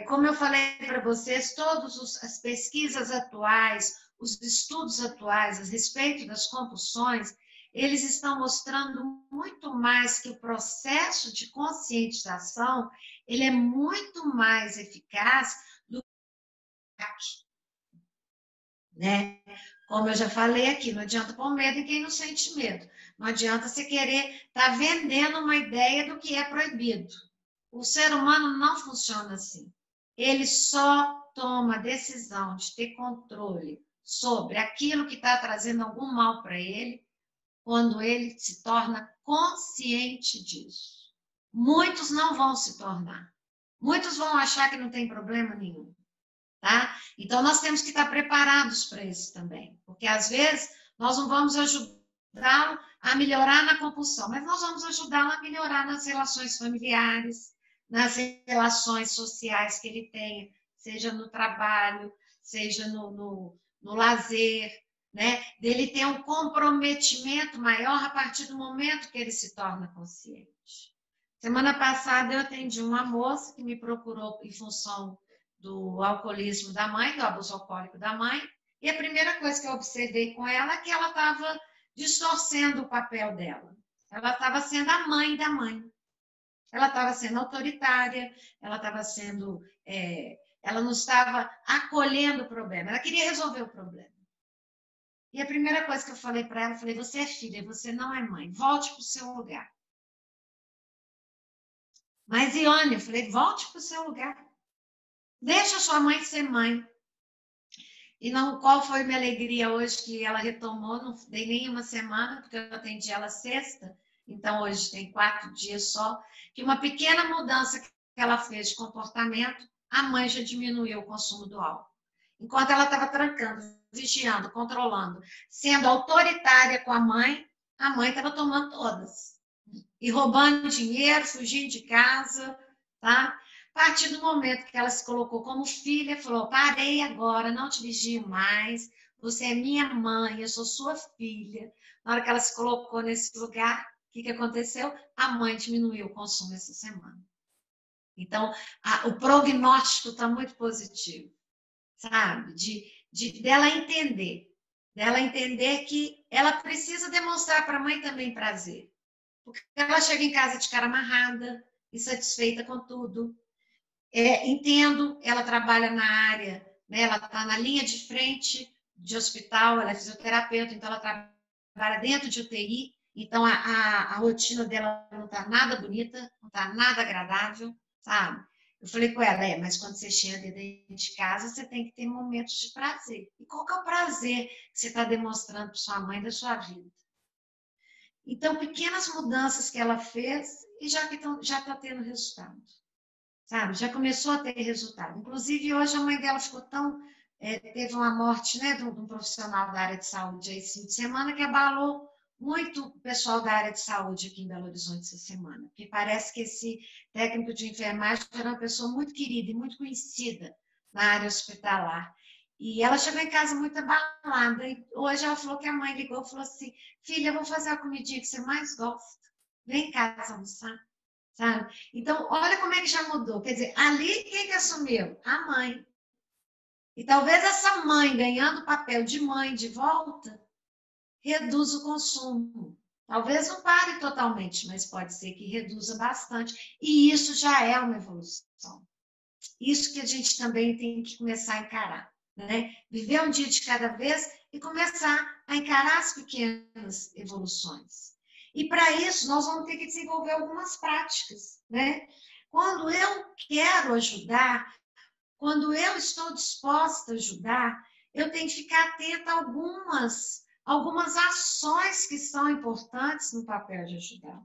Como eu falei para vocês, todas as pesquisas atuais, os estudos atuais a respeito das compulsões, eles estão mostrando muito mais que o processo de conscientização, ele é muito mais eficaz do que, né? Como eu já falei aqui, não adianta pôr medo em quem não sente medo. Não adianta você querer estar vendendo uma ideia do que é proibido. O ser humano não funciona assim. Ele só toma a decisão de ter controle sobre aquilo que está trazendo algum mal para ele quando ele se torna consciente disso. Muitos não vão se tornar. Muitos vão achar que não tem problema nenhum. Tá? Então, nós temos que estar preparados para isso também, porque às vezes nós não vamos ajudá-lo a melhorar na compulsão, mas nós vamos ajudá-lo a melhorar nas relações familiares, nas relações sociais que ele tenha, seja no trabalho, seja no lazer, né? Dele ter um comprometimento maior a partir do momento que ele se torna consciente. Semana passada eu atendi uma moça que me procurou em função do alcoolismo da mãe, do abuso alcoólico da mãe, e a primeira coisa que eu observei com ela é que ela estava distorcendo o papel dela. Ela estava sendo a mãe da mãe. Ela estava sendo autoritária, ela estava sendo... ela não estava acolhendo o problema, ela queria resolver o problema. E a primeira coisa que eu falei para ela, eu falei, você é filha, você não é mãe, volte para o seu lugar. Mas, Ione, eu falei, volte para o seu lugar. Deixa a sua mãe ser mãe. E não, qual foi minha alegria hoje que ela retomou, não dei nem uma semana, porque eu atendi ela sexta, então hoje tem 4 dias só, que uma pequena mudança que ela fez de comportamento, a mãe já diminuiu o consumo do álcool. Enquanto ela estava trancando, vigiando, controlando, sendo autoritária com a mãe estava tomando todas. E roubando dinheiro, fugindo de casa, tá? A partir do momento que ela se colocou como filha, falou, parei agora, não te vigio mais, você é minha mãe, eu sou sua filha. Na hora que ela se colocou nesse lugar, que aconteceu? A mãe diminuiu o consumo essa semana. Então, o prognóstico está muito positivo, sabe? Dela entender que ela precisa demonstrar para a mãe também prazer. Porque ela chega em casa de cara amarrada, insatisfeita com tudo. Entendo, ela trabalha na área, né? Ela está na linha de frente de hospital, ela é fisioterapeuta, então ela trabalha dentro de UTI, então a rotina dela não está nada bonita, não está nada agradável, sabe? Eu falei com ela, mas quando você chega dentro de casa, você tem que ter momentos de prazer. E qual que é o prazer que você está demonstrando para sua mãe da sua vida? Então, pequenas mudanças que ela fez e já está tendo resultado. Sabe? Já começou a ter resultado. Inclusive, hoje a mãe dela ficou tão... teve uma morte, né, de um profissional da área de saúde aí esse fim de semana que abalou muito o pessoal da área de saúde aqui em Belo Horizonte essa semana. Porque parece que esse técnico de enfermagem era uma pessoa muito querida e muito conhecida na área hospitalar. E ela chegou em casa muito abalada. E hoje ela falou que a mãe ligou e falou assim, filha, eu vou fazer a comidinha que você mais gosta. Vem em casa almoçar. Sabe? Então, olha como é que já mudou. Quer dizer, ali quem que assumiu? A mãe. E talvez essa mãe, ganhando o papel de mãe de volta, reduza o consumo. Talvez não pare totalmente, mas pode ser que reduza bastante. E isso já é uma evolução. Isso que a gente também tem que começar a encarar. Né? Viver um dia de cada vez e começar a encarar as pequenas evoluções. E para isso, nós vamos ter que desenvolver algumas práticas. Né? Quando eu quero ajudar, quando eu estou disposta a ajudar, eu tenho que ficar atenta a algumas ações que são importantes no papel de ajudar.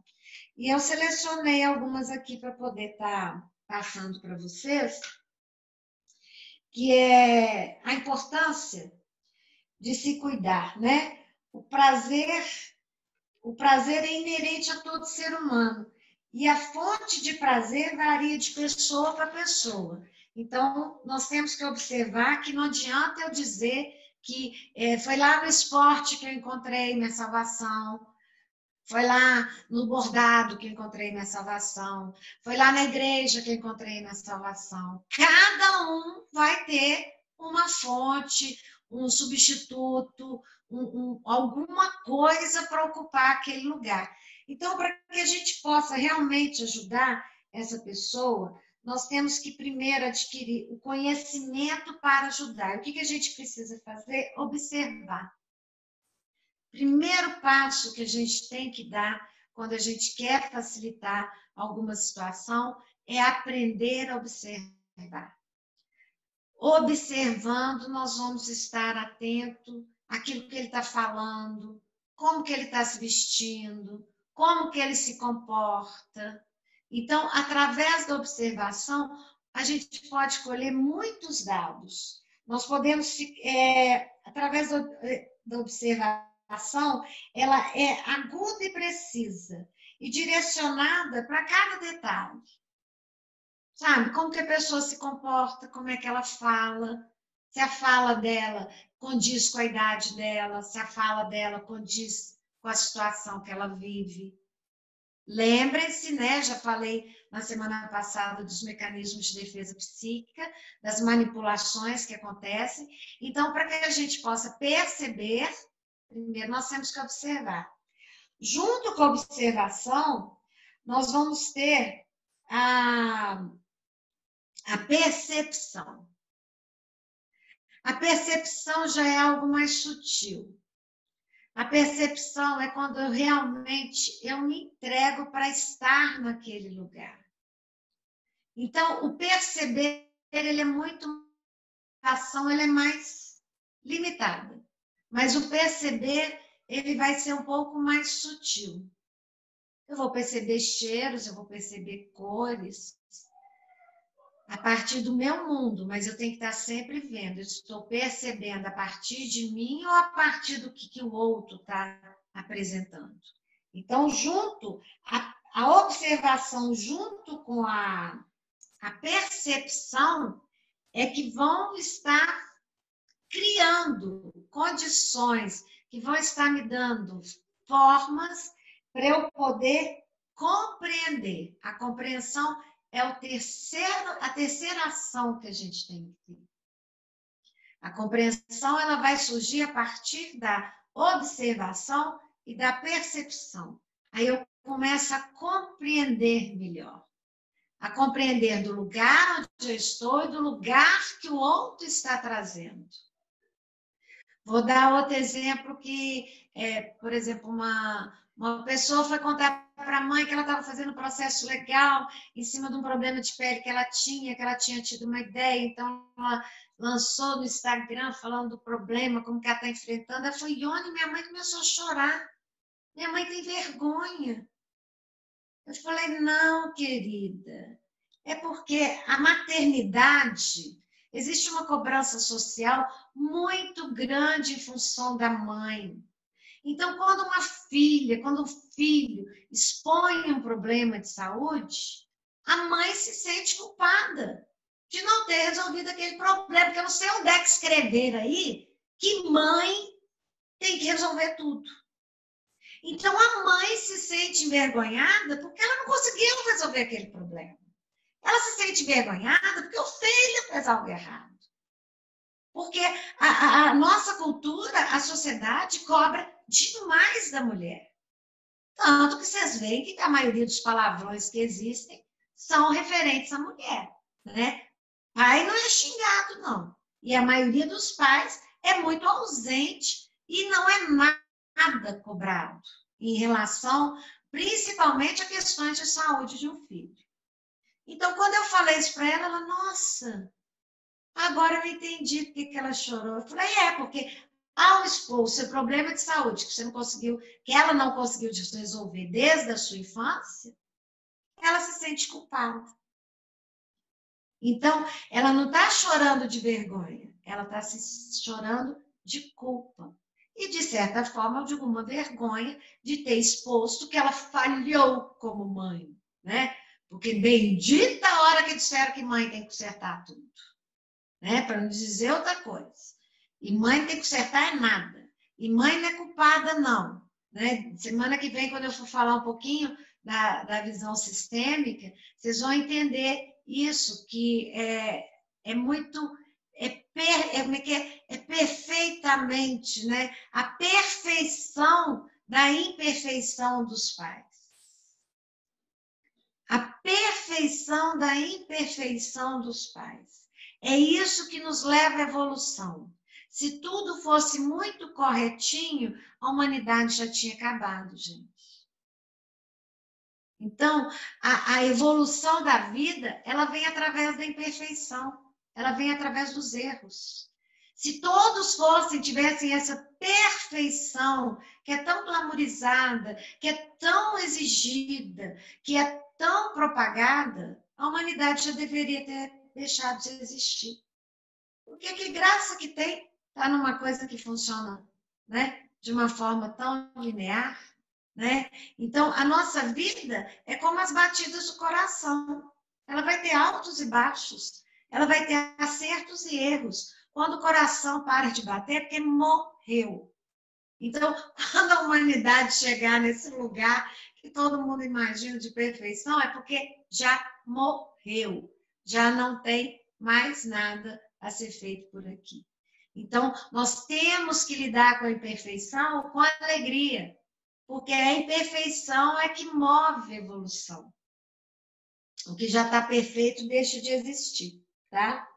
E eu selecionei algumas aqui para poder estar passando para vocês, que é a importância de se cuidar, né? O prazer é inerente a todo ser humano. E a fonte de prazer varia de pessoa para pessoa. Então, nós temos que observar que não adianta eu dizer que foi lá no esporte que eu encontrei minha salvação, foi lá no bordado que eu encontrei minha salvação, foi lá na igreja que eu encontrei minha salvação. Cada um vai ter uma fonte, um substituto, alguma coisa para ocupar aquele lugar. Então, para que a gente possa realmente ajudar essa pessoa, nós temos que primeiro adquirir o conhecimento para ajudar. O que a gente precisa fazer? Observar. Primeiro passo que a gente tem que dar quando a gente quer facilitar alguma situação é aprender a observar. Observando, nós vamos estar atento àquilo que ele está falando, como que ele está se vestindo, como que ele se comporta. Então, através da observação, a gente pode colher muitos dados. Nós podemos, através da observação, ela é aguda e precisa e direcionada para cada detalhe. Sabe? Como que a pessoa se comporta, como é que ela fala, se a fala dela condiz com a idade dela, se a fala dela condiz com a situação que ela vive. Lembrem-se, né? Já falei na semana passada dos mecanismos de defesa psíquica, das manipulações que acontecem. Então, para que a gente possa perceber, primeiro nós temos que observar. Junto com a observação, nós vamos ter a percepção. A percepção já é algo mais sutil. A percepção é quando eu realmente me entrego para estar naquele lugar. Então, o perceber, ele é muito... A ação, ele é mais limitada. Mas o perceber, ele vai ser um pouco mais sutil. Eu vou perceber cheiros, eu vou perceber cores, a partir do meu mundo, mas eu tenho que estar sempre vendo, eu estou percebendo a partir de mim ou a partir do que o outro está apresentando. Então, a observação junto com a percepção é que vão estar criando condições, que vão estar me dando formas para eu poder compreender. A compreensão é a terceira ação que a gente tem que ter. A compreensão ela vai surgir a partir da observação e da percepção. Aí eu começo a compreender melhor. A compreender do lugar onde eu estou e do lugar que o outro está trazendo. Vou dar outro exemplo que, por exemplo, uma pessoa foi contar para a mãe que ela estava fazendo um processo legal em cima de um problema de pele que ela tinha tido uma ideia, então ela lançou no Instagram falando do problema, como que ela está enfrentando. Ela falou, Ione, minha mãe começou a chorar. Minha mãe tem vergonha. Eu falei, não, querida, é porque a maternidade, existe uma cobrança social muito grande em função da mãe. Então, quando um filho expõe um problema de saúde, a mãe se sente culpada de não ter resolvido aquele problema, porque eu não sei onde é que escrever aí que mãe tem que resolver tudo. Então, a mãe se sente envergonhada porque ela não conseguiu resolver aquele problema. Ela se sente envergonhada porque o filho fez algo errado. Porque a nossa cultura, a sociedade, cobra demais da mulher. Tanto que vocês veem que a maioria dos palavrões que existem são referentes à mulher, né? Pai não é xingado, não. E a maioria dos pais é muito ausente e não é nada cobrado em relação, principalmente, a questões de saúde de um filho. Então, quando eu falei isso para ela, nossa, agora eu entendi por que ela chorou. Eu falei, porque ao expor o seu problema de saúde, que ela não conseguiu resolver desde a sua infância, ela se sente culpada. Então, ela não está chorando de vergonha, ela está chorando de culpa. E, de certa forma, de alguma vergonha de ter exposto que ela falhou como mãe, né? Porque bendita a hora que disseram que mãe tem que consertar tudo, né? Para não dizer outra coisa. E mãe tem que consertar é nada. E mãe não é culpada, não. Né? Semana que vem, quando eu for falar um pouquinho da visão sistêmica, vocês vão entender isso, que é perfeitamente, né? A perfeição da imperfeição dos pais. A perfeição da imperfeição dos pais. É isso que nos leva à evolução. Se tudo fosse muito corretinho, a humanidade já tinha acabado, gente. Então, a evolução da vida, ela vem através da imperfeição, ela vem através dos erros. Se todos tivessem essa perfeição, que é tão glamorizada, que é tão exigida, que é tão propagada, a humanidade já deveria ter deixado de existir. Porque que graça que tem estar numa coisa que funciona, né, de uma forma tão linear, né? Então, a nossa vida é como as batidas do coração. Ela vai ter altos e baixos, ela vai ter acertos e erros. Quando o coração para de bater, é porque morreu. Então, quando a humanidade chegar nesse lugar que todo mundo imagina de perfeição, é porque já morreu, já não tem mais nada a ser feito por aqui. Então, nós temos que lidar com a imperfeição com alegria, porque a imperfeição é que move a evolução. O que já está perfeito deixa de existir, tá?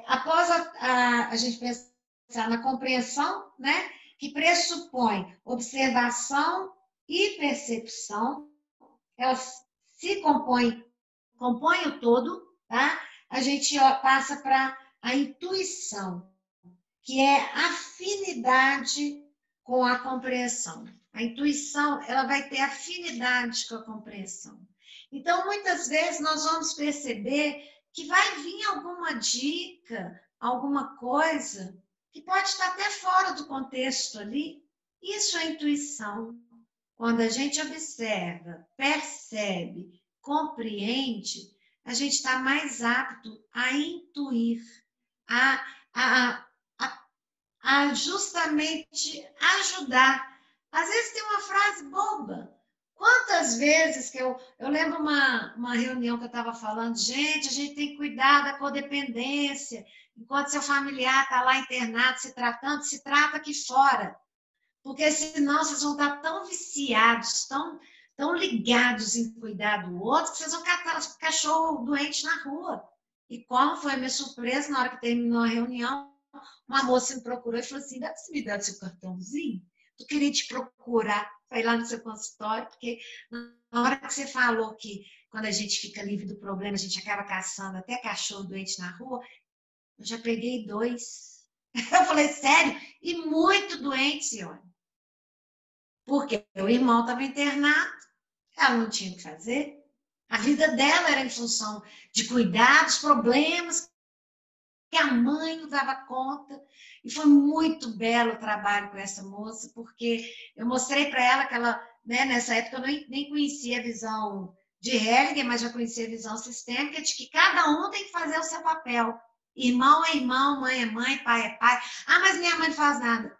Após a gente pensar na compreensão, né, que pressupõe observação e percepção, elas se compõem o todo, tá? A gente passa para a intuição, que é afinidade com a compreensão. A intuição, ela vai ter afinidade com a compreensão. Então, muitas vezes, nós vamos perceber que vai vir alguma dica, alguma coisa, que pode estar até fora do contexto ali. Isso é intuição. Quando a gente observa, percebe, compreende, a gente está mais apto a intuir, a justamente ajudar Às vezes tem uma frase boba. Quantas vezes que eu lembro uma reunião que eu estava falando, gente, a gente tem que cuidar da codependência. Enquanto seu familiar está lá internado, se tratando, se trata aqui fora. Porque senão vocês vão estar tão viciados, tão ligados em cuidar do outro, que vocês vão catar cachorro doente na rua. E qual foi a minha surpresa, na hora que terminou a reunião, uma moça me procurou e falou assim, dá para você me dar o seu cartãozinho? Eu queria te procurar para ir lá no seu consultório, porque na hora que você falou que quando a gente fica livre do problema, a gente acaba caçando até cachorro doente na rua, eu já peguei 2. Eu falei, sério? E muito doente, senhora. Porque o irmão estava internado, ela não tinha o que fazer. A vida dela era em função de cuidar dos problemas que a mãe não dava conta. E foi muito belo o trabalho com essa moça, porque eu mostrei para ela que ela, né, nessa época, eu nem conhecia a visão de Hellinger, mas já conhecia a visão sistêmica de que cada um tem que fazer o seu papel. Irmão é irmão, mãe é mãe, pai é pai. Ah, mas minha mãe não faz nada.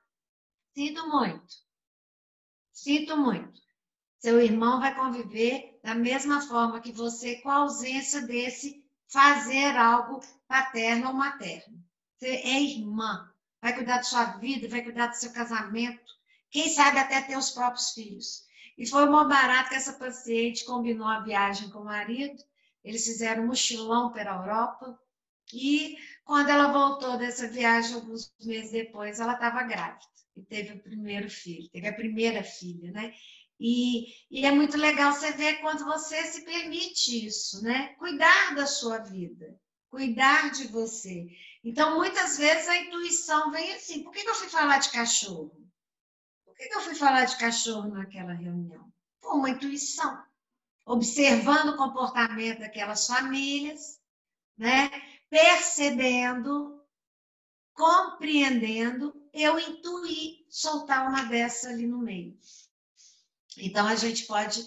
Sinto muito. Sinto muito. Seu irmão vai conviver da mesma forma que você, com a ausência desse fazer algo paterno ou materno. Você é irmã, vai cuidar da sua vida, vai cuidar do seu casamento, quem sabe até ter os próprios filhos. E foi mó barato que essa paciente combinou a viagem com o marido, eles fizeram um mochilão pela Europa, e quando ela voltou dessa viagem, alguns meses depois, ela estava grávida e teve o primeiro filho, teve a primeira filha, né? E é muito legal você ver quando você se permite isso, né? Cuidar da sua vida, cuidar de você. Então, muitas vezes a intuição vem assim, por que eu fui falar de cachorro? Por que eu fui falar de cachorro naquela reunião? Foi uma intuição, observando o comportamento daquelas famílias, né? Percebendo, compreendendo, eu intuí soltar uma dessa ali no meio. Então, a gente pode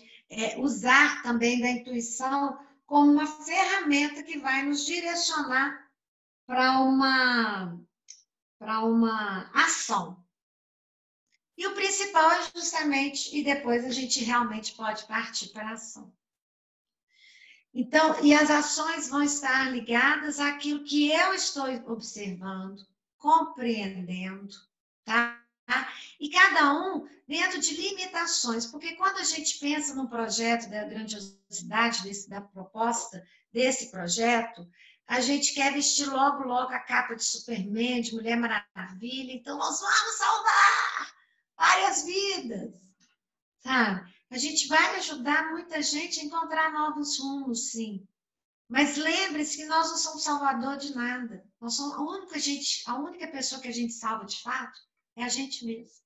usar também da intuição como uma ferramenta que vai nos direcionar para uma ação. E o principal é justamente, e depois a gente realmente pode partir para a ação. Então, e as ações vão estar ligadas àquilo que eu estou observando, compreendendo, tá? E cada um dentro de limitações, porque quando a gente pensa no projeto da grandiosidade da proposta desse projeto, a gente quer vestir logo a capa de Superman, de Mulher Maravilha, então nós vamos salvar várias vidas, sabe? A gente vai ajudar muita gente a encontrar novos rumos, sim. Mas lembre-se que nós não somos salvador de nada. Nós somos a única pessoa que a gente salva de fato é a gente mesmo.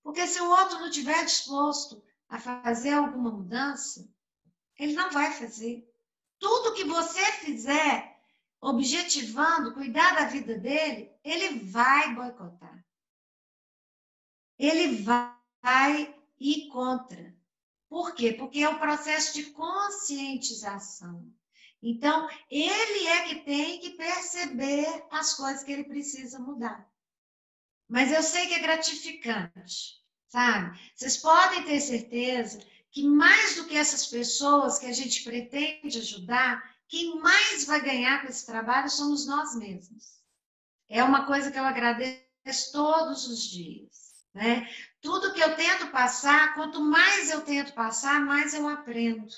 Porque se o outro não estiver disposto a fazer alguma mudança, ele não vai fazer. Tudo que você fizer, objetivando, cuidar da vida dele, ele vai boicotar. Ele vai ir contra. Por quê? Porque é o processo de conscientização. Então, ele é que tem que perceber as coisas que ele precisa mudar. Mas eu sei que é gratificante, sabe? Vocês podem ter certeza que mais do que essas pessoas que a gente pretende ajudar, quem mais vai ganhar com esse trabalho somos nós mesmos. É uma coisa que eu agradeço todos os dias, né? Tudo que eu tento passar, quanto mais eu tento passar, mais eu aprendo.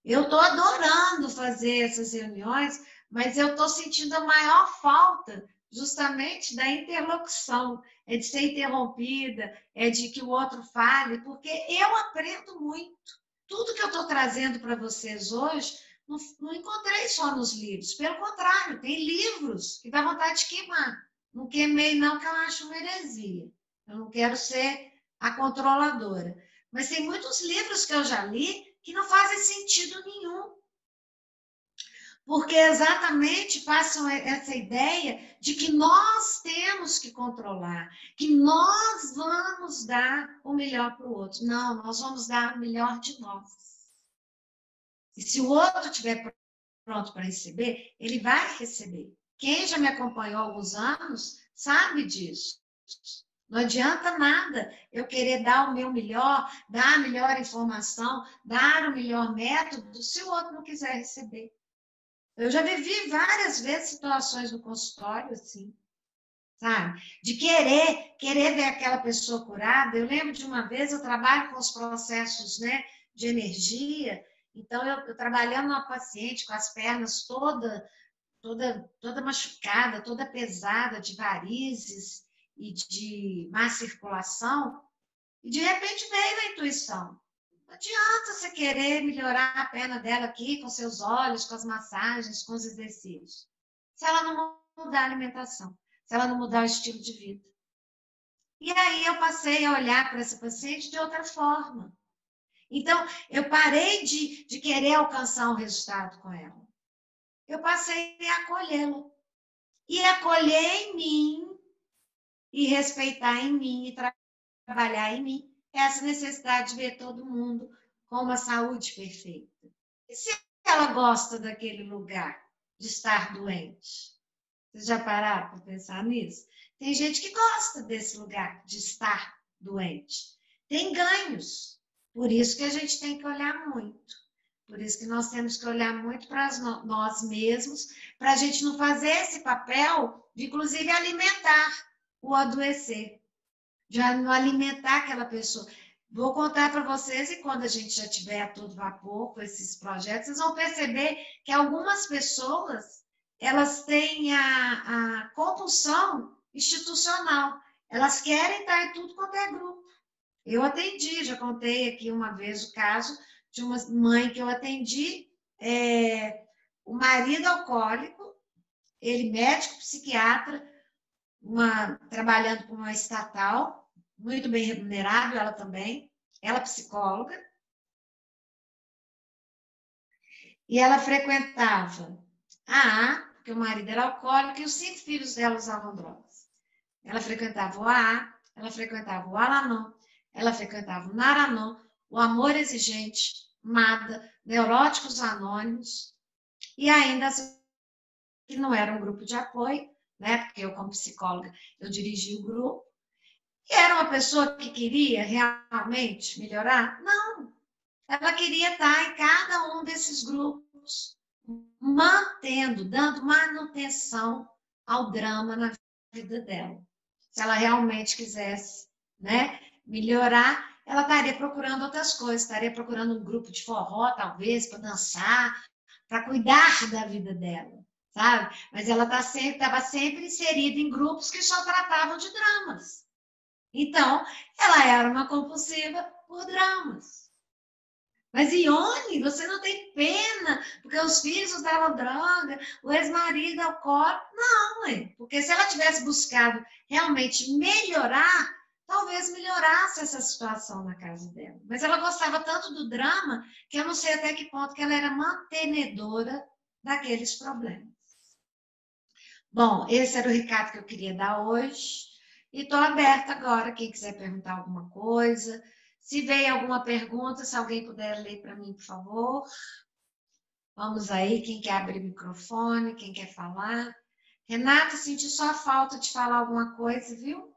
Eu estou adorando fazer essas reuniões, mas eu estou sentindo a maior falta justamente da interlocução, é de ser interrompida, é de que o outro fale, porque eu aprendo muito. Tudo que eu estou trazendo para vocês hoje, não encontrei só nos livros, pelo contrário, tem livros que dá vontade de queimar. Não queimei não, que eu acho uma heresia. Eu não quero ser a controladora. Mas tem muitos livros que eu já li que não fazem sentido nenhum. Porque exatamente passam essa ideia de que nós temos que controlar, que nós vamos dar o melhor para o outro. Não, nós vamos dar o melhor de nós. E se o outro estiver pronto para receber, ele vai receber. Quem já me acompanhou há alguns anos sabe disso. Não adianta nada eu querer dar o meu melhor, dar a melhor informação, dar o melhor método, se o outro não quiser receber. Eu já vivi várias vezes situações no consultório, assim, sabe? De querer ver aquela pessoa curada. Eu lembro de uma vez, eu trabalho com os processos, né, de energia, então eu trabalhando uma paciente com as pernas toda machucada, toda pesada, de varizes e de má circulação, e de repente veio a intuição. Não adianta você querer melhorar a perna dela aqui com seus olhos, com as massagens, com os exercícios, se ela não mudar a alimentação, se ela não mudar o estilo de vida. E aí eu passei a olhar para essa paciente de outra forma. Então, eu parei de querer alcançar um resultado com ela. Eu passei a acolhê-la. E acolher em mim, e respeitar em mim, e trabalhar em mim, essa necessidade de ver todo mundo com uma saúde perfeita. E se ela gosta daquele lugar, de estar doente? Vocês já pararam para pensar nisso? Tem gente que gosta desse lugar, de estar doente. Tem ganhos. Por isso que a gente tem que olhar muito. Por isso que nós temos que olhar muito para nós mesmos, para a gente não fazer esse papel de, inclusive, alimentar o adoecer, de não alimentar aquela pessoa. Vou contar para vocês, e quando a gente já tiver a todo vapor com esses projetos, vocês vão perceber que algumas pessoas, elas têm a compulsão institucional. Elas querem estar em tudo quanto é grupo. Eu atendi, já contei aqui uma vez o caso de uma mãe que eu atendi, o marido alcoólico, ele médico, psiquiatra, trabalhando com uma estatal, muito bem remunerado, ela também, ela psicóloga, e ela frequentava a AA, porque o marido era alcoólico, e os 5 filhos dela usavam drogas. Ela frequentava o AA, ela frequentava o Alanon, ela frequentava o Naranon, o Amor Exigente, MADA, Neuróticos Anônimos, e ainda que não era um grupo de apoio, né? Porque eu, como psicóloga, eu dirigi o grupo. E era uma pessoa que queria realmente melhorar? Não. Ela queria estar em cada um desses grupos, dando manutenção ao drama na vida dela. Se ela realmente quisesse, né, melhorar, ela estaria procurando outras coisas, estaria procurando um grupo de forró, talvez, para dançar, para cuidar da vida dela, sabe? Mas ela estava sempre inserida em grupos que só tratavam de dramas. Então, ela era uma compulsiva por dramas. Mas, Ione, você não tem pena, porque os filhos usavam droga, o ex-marido alcoólico. Não, porque se ela tivesse buscado realmente melhorar, talvez melhorasse essa situação na casa dela. Mas ela gostava tanto do drama que eu não sei até que ponto que ela era mantenedora daqueles problemas. Bom, esse era o recado que eu queria dar hoje. E estou aberta agora, quem quiser perguntar alguma coisa. Se veio alguma pergunta, se alguém puder ler para mim, por favor. Vamos aí, quem quer abrir o microfone, quem quer falar. Renata, senti só a falta de falar alguma coisa, viu?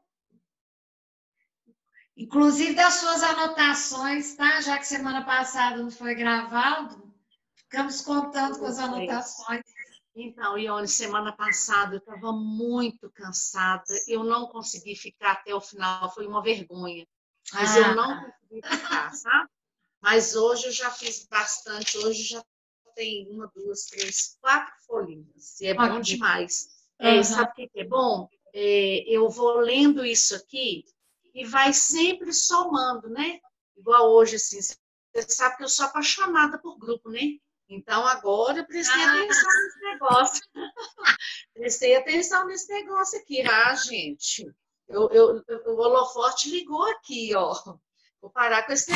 Inclusive das suas anotações, tá? Já que semana passada não foi gravado, ficamos contando com as anotações. Então, Ione, semana passada eu estava muito cansada, eu não consegui ficar até o final, foi uma vergonha. Mas eu não consegui ficar, sabe? Mas hoje eu já fiz bastante, hoje já tem 1, 2, 3, 4 folhinhas, e é bom demais. Sabe o que é bom? Eu vou lendo isso aqui e vai sempre somando, né? Igual hoje, assim, você sabe que eu sou apaixonada por grupo, né? Então, agora eu prestei atenção nesse negócio. Prestei atenção nesse negócio aqui, gente. O holofote ligou aqui, ó. Vou parar com esse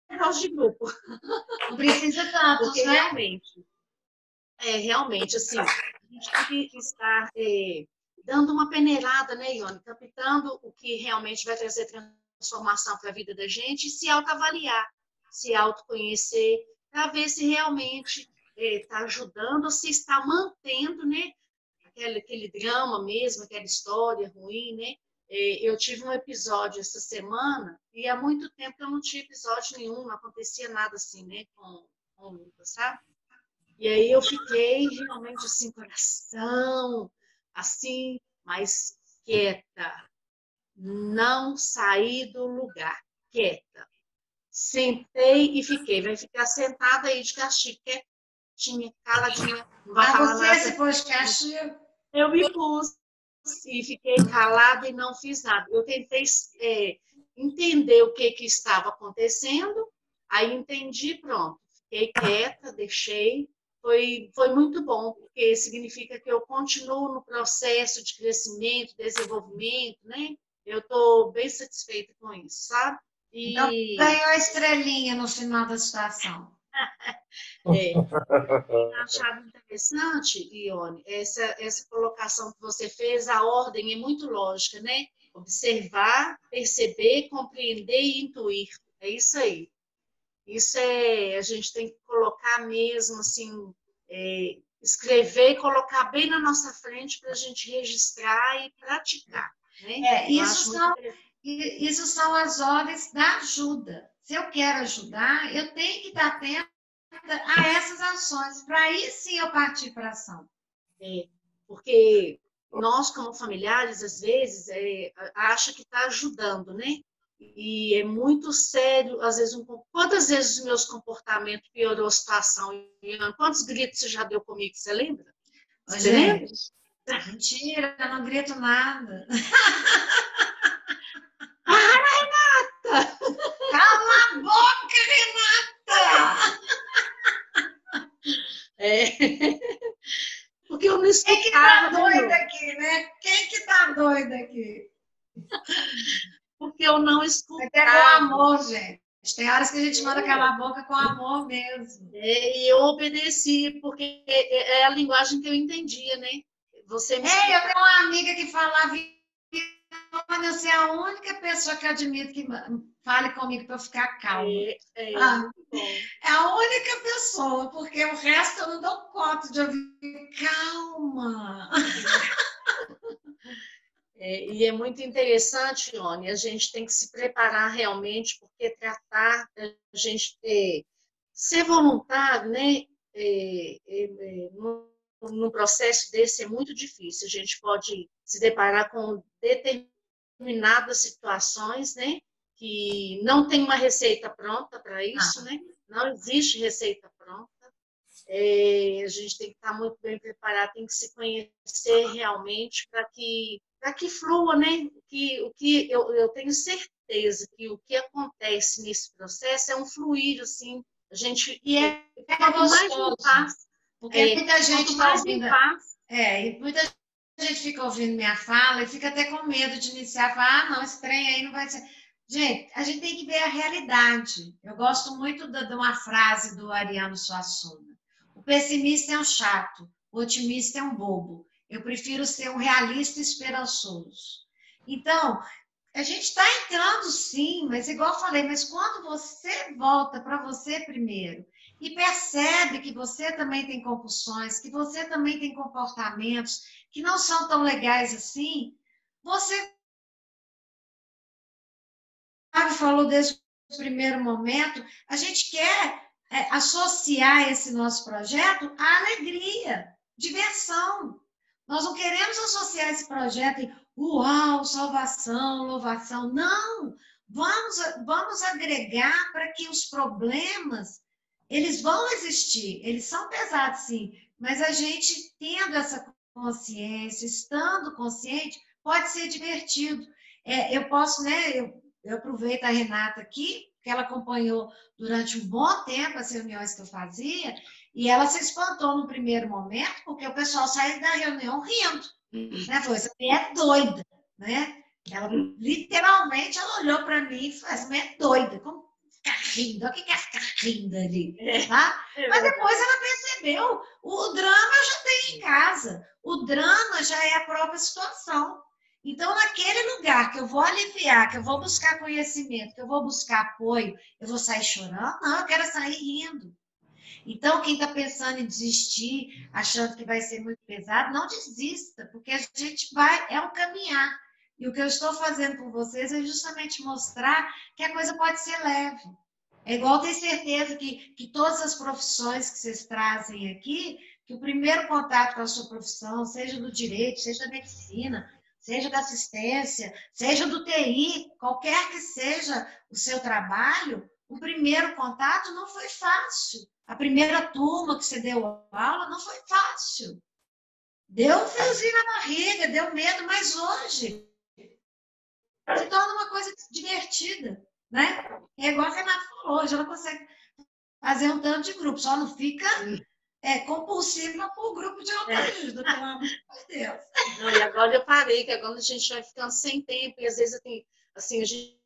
negócio de grupo. Não precisa tanto, porque né? realmente, assim, a gente tem que estar dando uma peneirada, né, Ione? Captando o que realmente vai trazer transformação para a vida da gente e se autoavaliar, se autoconhecer, para ver se realmente está ajudando ou se está mantendo, né, aquele drama mesmo, aquela história ruim, né? Eu tive um episódio essa semana e há muito tempo eu não tinha episódio nenhum, não acontecia nada assim, né, com o Lucas, sabe? E aí eu fiquei realmente assim, coração, assim, mas quieta, não saí do lugar, quieta. Sentei e fiquei, vai ficar sentada aí de castigo, quietinha, caladinha, não vai falar Você nada. se pôs de castigo? Eu me pus e fiquei calada e não fiz nada. Eu tentei entender o que estava acontecendo, aí entendi, pronto. Fiquei quieta, deixei. Foi muito bom, porque significa que eu continuo no processo de crescimento, desenvolvimento, né? Eu estou bem satisfeita com isso, sabe? Então, ganhou a estrelinha no final da situação. Eu achava interessante, Ione, essa colocação que você fez, a ordem é muito lógica, né? Observar, perceber, compreender e intuir. É isso aí. Isso a gente tem que colocar mesmo, assim, escrever e colocar bem na nossa frente para a gente registrar e praticar. Né? Isso são as ordens da ajuda. Se eu quero ajudar, eu tenho que estar atenta a essas ações, para aí sim eu partir para a ação. Porque nós, como familiares, às vezes, acha que está ajudando, né? E é muito sério, às vezes, quantas vezes os meus comportamentos piorou a situação? Quantos gritos você já deu comigo, você lembra? Você lembra? Mentira, eu não grito nada. Para, Renata! Cala a boca, Renata! Porque eu não escutava. Quem que tá doida aqui, né? Quem que tá doida aqui? Porque eu não escutava. É com amor, gente. Tem horas que a gente manda calar a boca com amor mesmo. E eu obedeci, porque é a linguagem que eu entendia, né? Você me eu tenho uma amiga que falava, você é a única pessoa que eu admito que fale comigo para eu ficar calma. É a única pessoa, porque o resto eu não dou conta de ouvir. Calma. E é muito interessante, Ione, a gente tem que se preparar realmente, porque tratar, a gente ser voluntário, né, num processo desse é muito difícil. A gente pode se deparar com determinadas situações, né, que não tem uma receita pronta para isso, né? Não existe receita pronta. A gente tem que estar muito bem preparado, tem que se conhecer realmente para que flua, né? O que eu tenho certeza que o que acontece nesse processo é um fluir, assim, a gente gostoso. Porque muita gente está ouvindo. E muita gente fica ouvindo minha fala e fica até com medo de iniciar, falar, não, esse trem aí não vai ser. Gente, a gente tem que ver a realidade. Eu gosto muito de uma frase do Ariano Suassuna. O pessimista é um chato, o otimista é um bobo. Eu prefiro ser um realista esperançoso. Então, a gente está entrando sim, mas igual eu falei, mas quando você volta para você primeiro e percebe que você também tem compulsões, que você também tem comportamentos que não são tão legais assim, você falou desde o primeiro momento, a gente quer associar esse nosso projeto à alegria, diversão. Nós não queremos associar esse projeto em uau, salvação, louvação. Não! Vamos agregar para que os problemas, eles vão existir, eles são pesados sim, mas a gente tendo essa consciência, estando consciente, pode ser divertido. Eu posso, né? Eu aproveito a Renata aqui, que ela acompanhou durante um bom tempo as reuniões que eu fazia, e ela se espantou no primeiro momento, porque o pessoal saiu da reunião rindo. Né? Falou, essa mulher é doida. Né? Ela, literalmente, ela olhou para mim e falou, essa mulher é doida. Como ficar rindo? O que é ficar rindo ali? Tá? Mas depois ela percebeu, o drama já tem em casa. O drama já é a própria situação. Então, naquele lugar que eu vou aliviar, que eu vou buscar conhecimento, que eu vou buscar apoio, eu vou sair chorando? Não, eu quero sair rindo. Então, quem está pensando em desistir, achando que vai ser muito pesado, não desista, porque a gente vai, é um caminhar. E o que eu estou fazendo por vocês é justamente mostrar que a coisa pode ser leve. É igual ter certeza que todas as profissões que vocês trazem aqui, que o primeiro contato com a sua profissão, seja do direito, seja da medicina, seja da assistência, seja do TI, qualquer que seja o seu trabalho, o primeiro contato não foi fácil. A primeira turma que você deu aula não foi fácil. Deu um friozinho na barriga, deu medo, mas hoje se torna uma coisa divertida, né? É igual a Renata falou, hoje ela consegue fazer um tanto de grupo, só não fica compulsiva por grupo de autoajuda, pelo amor de Deus. Não, e agora eu parei, que agora a gente vai ficando sem tempo, e às vezes assim, a gente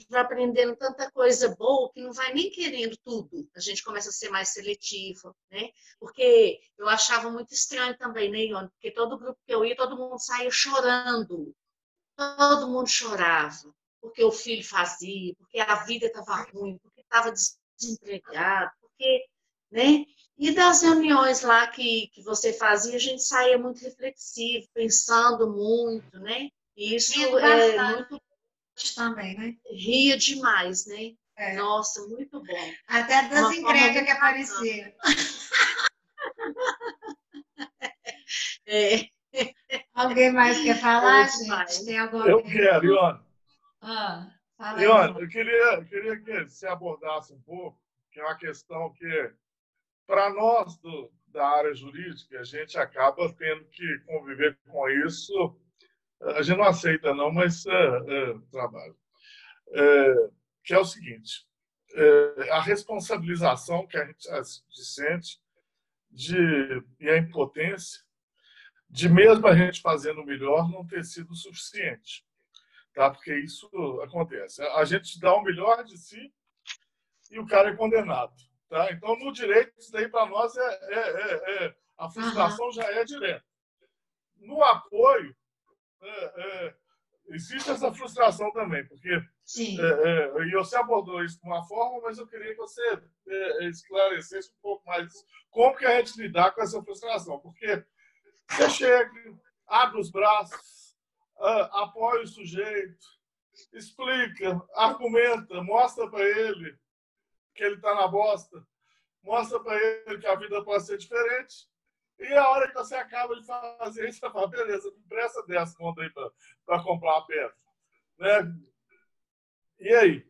vai aprendendo tanta coisa boa que não vai nem querendo tudo. A gente começa a ser mais seletivo, né? Porque eu achava muito estranho também, né, Ione? Porque todo grupo que eu ia, todo mundo saía chorando. Todo mundo chorava. Porque o filho fazia, porque a vida estava ruim, porque estava desempregado, porque, né? E das reuniões lá que você fazia, a gente saía muito reflexivo, pensando muito, né? E isso é muito... também, né? Ria demais, né? Nossa, muito bom. Até das encrencas que apareciam. Alguém mais quer falar, gente? Tem alguma Eu quero, Ione. Fala Ione, eu queria que você abordasse um pouco, que é uma questão que, para nós da área jurídica, a gente acaba tendo que conviver com isso. A gente não aceita, não, mas trabalho. Que é o seguinte, a responsabilização que a gente sente e a impotência de mesmo a gente fazendo o melhor não ter sido suficiente, tá? Porque isso acontece. A gente dá o melhor de si e o cara é condenado, tá? Então, no direito, isso daí para nós a frustração já é direta. No apoio, existe essa frustração também, porque e você abordou isso de uma forma, mas eu queria que você esclarecesse um pouco mais como que a gente lidar com essa frustração, porque você chega, abre os braços, apoia o sujeito, explica, argumenta, mostra para ele que ele está na bosta, mostra para ele que a vida pode ser diferente. E a hora que você acaba de fazer isso, você fala, beleza, me empresta 10 contas aí para comprar uma pedra. Né? E aí?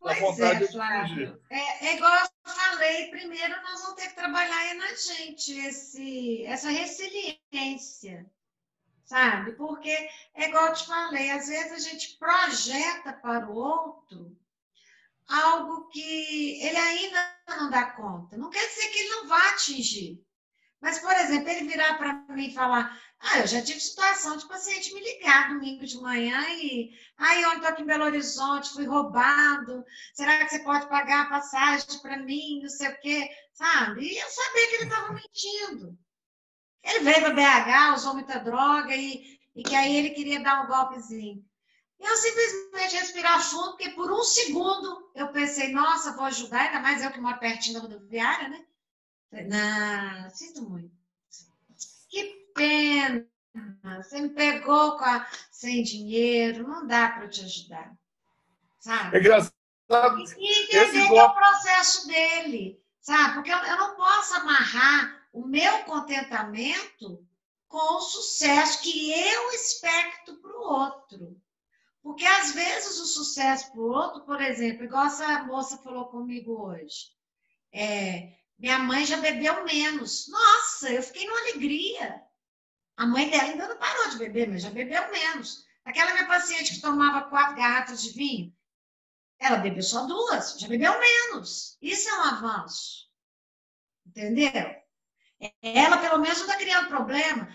Pois é, Flávio. É igual eu falei, primeiro nós vamos ter que trabalhar na gente essa resiliência, sabe? Porque é igual eu te falei, às vezes a gente projeta para o outro algo que ele ainda não dá conta. Não quer dizer que ele não vá atingir. Mas, por exemplo, ele virar para mim e falar, eu já tive situação de paciente me ligar domingo de manhã e eu estou aqui em Belo Horizonte, fui roubado, será que você pode pagar a passagem para mim, não sei o quê, sabe? E eu sabia que ele estava mentindo. Ele veio para BH, usou muita droga e que aí ele queria dar um golpezinho. E eu simplesmente respirar fundo, porque por um segundo eu pensei, nossa, vou ajudar, ainda mais eu que moro pertinho da rodoviária, né? Não, sinto muito. Que pena. Você me pegou sem dinheiro, não dá para eu te ajudar. Sabe? É engraçado. E entender que é o processo dele, sabe? Porque eu não posso amarrar o meu contentamento com o sucesso que eu expecto para o outro. Porque, às vezes, o sucesso para o outro, por exemplo, igual essa moça falou comigo hoje, minha mãe já bebeu menos. Nossa, eu fiquei numa alegria. A mãe dela ainda não parou de beber, mas já bebeu menos. Aquela minha paciente que tomava 4 garrafas de vinho, ela bebeu só 2, já bebeu menos. Isso é um avanço. Entendeu? Ela, pelo menos, não está criando problema.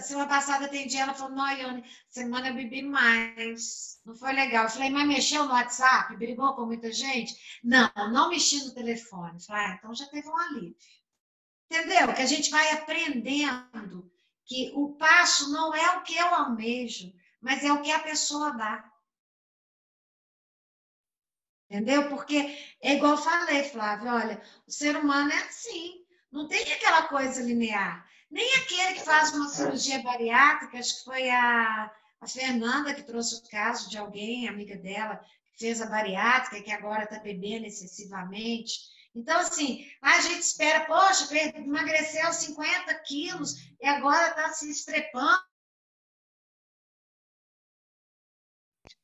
Semana passada atendi ela, falou, não, Ione, semana eu bebi mais. Não foi legal. Eu falei, mas mexeu no WhatsApp? Brigou com muita gente? Não mexi no telefone. Eu falei, então já teve um alívio. Entendeu? Que a gente vai aprendendo que o passo não é o que eu almejo, mas é o que a pessoa dá. Entendeu? Porque é igual eu falei, Flávio, olha, o ser humano é assim. Não tem aquela coisa linear. Nem aquele que faz uma cirurgia bariátrica, acho que foi a Fernanda que trouxe o caso de alguém, amiga dela, que fez a bariátrica, que agora está bebendo excessivamente. Então, assim, a gente espera, poxa, emagreceu 50 quilos e agora está se estrepando.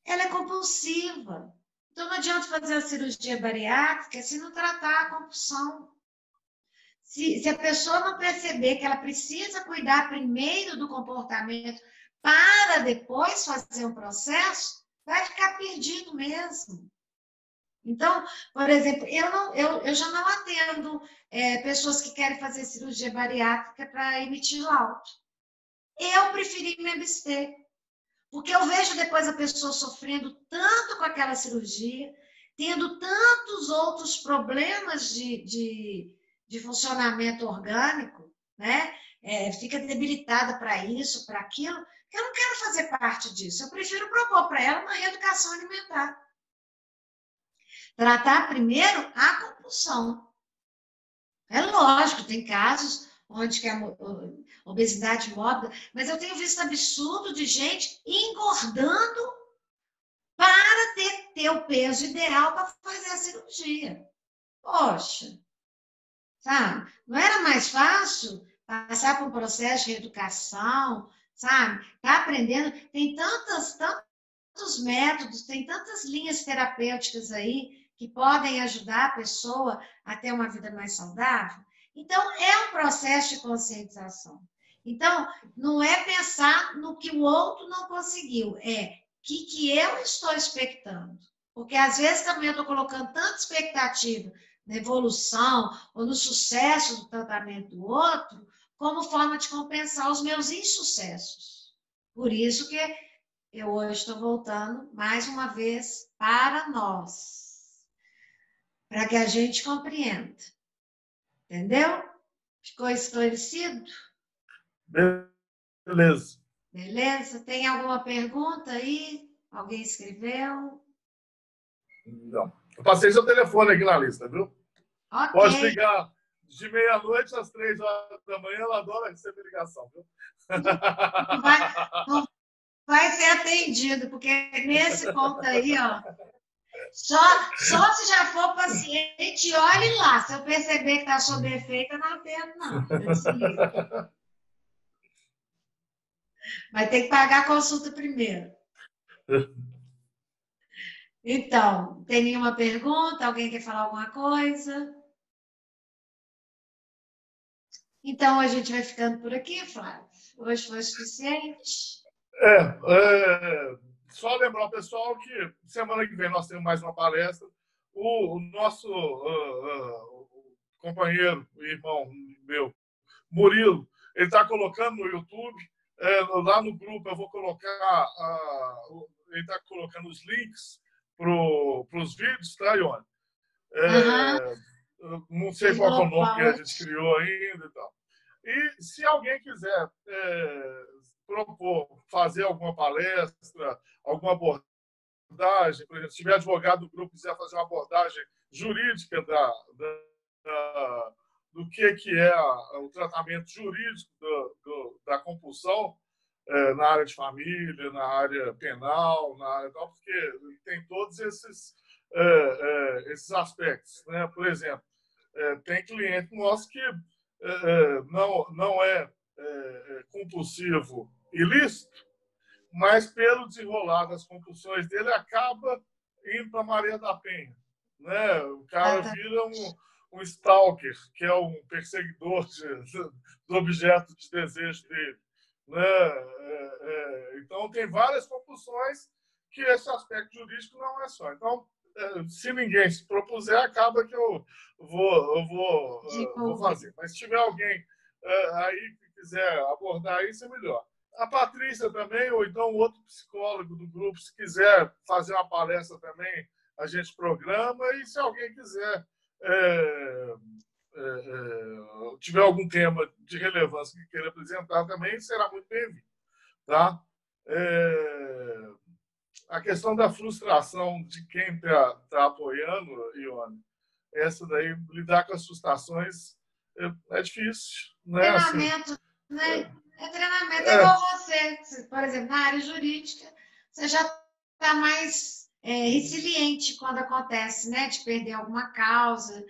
Ela é compulsiva. Então, não adianta fazer a cirurgia bariátrica se não tratar a compulsão. Se a pessoa não perceber que ela precisa cuidar primeiro do comportamento para depois fazer um processo, vai ficar perdido mesmo. Então, por exemplo, eu já não atendo pessoas que querem fazer cirurgia bariátrica para emitir laudo. Eu preferi me abster, porque eu vejo depois a pessoa sofrendo tanto com aquela cirurgia, tendo tantos outros problemas de funcionamento orgânico, né? Fica debilitada para isso, para aquilo, que eu não quero fazer parte disso. Eu prefiro propor para ela uma reeducação alimentar. Tratar primeiro a compulsão. É lógico, tem casos onde que a obesidade mórbida, mas eu tenho visto absurdo de gente engordando para ter o peso ideal para fazer a cirurgia. Poxa, sabe? Não era mais fácil passar por um processo de reeducação, sabe? Tá aprendendo, tem tantos métodos, tem tantas linhas terapêuticas aí que podem ajudar a pessoa a ter uma vida mais saudável. Então, é um processo de conscientização. Então, não é pensar no que o outro não conseguiu, é o que eu estou expectando. Porque, às vezes, também eu estou colocando tanta expectativa na evolução ou no sucesso do tratamento do outro, como forma de compensar os meus insucessos. Por isso que eu hoje estou voltando, mais uma vez, para nós. Para que a gente compreenda. Entendeu? Ficou esclarecido? Beleza. Beleza? Tem alguma pergunta aí? Alguém escreveu? Não. Eu passei seu telefone aqui na lista, viu? Ok. Pode ligar de meia-noite às 3 horas da manhã, ela adora receber ligação, viu? Não vai ser atendido, porque nesse ponto aí, ó, só se já for paciente, olhe lá. Se eu perceber que está sob efeito, eu não atendo, não. Vai ter que pagar a consulta primeiro. Então, tem nenhuma pergunta? Alguém quer falar alguma coisa? Então, a gente vai ficando por aqui, Flávio. Hoje foi o suficiente? Só lembrar ao pessoal que semana que vem nós temos mais uma palestra. O nosso companheiro, o irmão meu, Murilo, ele está colocando no YouTube, lá no grupo eu vou colocar, ele está colocando os links para os vídeos, tá, Ione? Não sei qual é o nome que a gente criou ainda e tal. E se alguém quiser propor, fazer alguma palestra, alguma abordagem, por exemplo, se tiver advogado do grupo quiser fazer uma abordagem jurídica do que é o tratamento jurídico da compulsão na área de família, na área penal, na área tal, porque tem todos esses aspectos, né? Por exemplo, tem cliente nosso que não é compulsivo ilícito, mas pelo desenrolar das compulsões dele acaba indo para Maria da Penha, né? O cara vira um stalker, que é um perseguidor do objeto de desejo dele, né? Então tem várias compulsões que esse aspecto jurídico não é só. Então, se ninguém se propuser, acaba que eu vou fazer. Mas se tiver alguém aí que quiser abordar isso, é melhor. A Patrícia também, ou então outro psicólogo do grupo, se quiser fazer uma palestra também, a gente programa. E se alguém quiser, tiver algum tema de relevância que queira apresentar também, será muito bem-vindo. Tá? A questão da frustração de quem está apoiando, Ione, essa daí, lidar com as frustrações é difícil. Né? Treinamento, né? É treinamento, é igual você. Por exemplo, na área jurídica, você já está mais resiliente quando acontece, né? De perder alguma causa.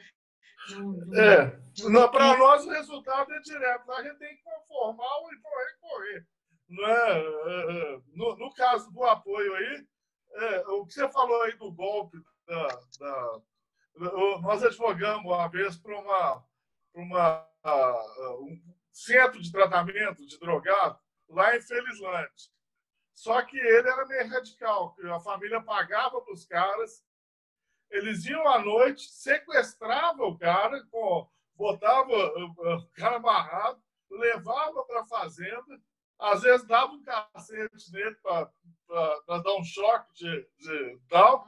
Para nós o resultado é direto. A gente tem que conformar ou recorrer. Não é? No caso do apoio aí, o que você falou aí do golpe, nós advogamos uma vez para um centro de tratamento de drogado lá em Felizlândia. Só que ele era meio radical, que a família pagava para os caras, eles iam à noite, sequestravam o cara, botava o cara amarrado, levava para a fazenda, às vezes dava um cacete nele para dar um choque de tal.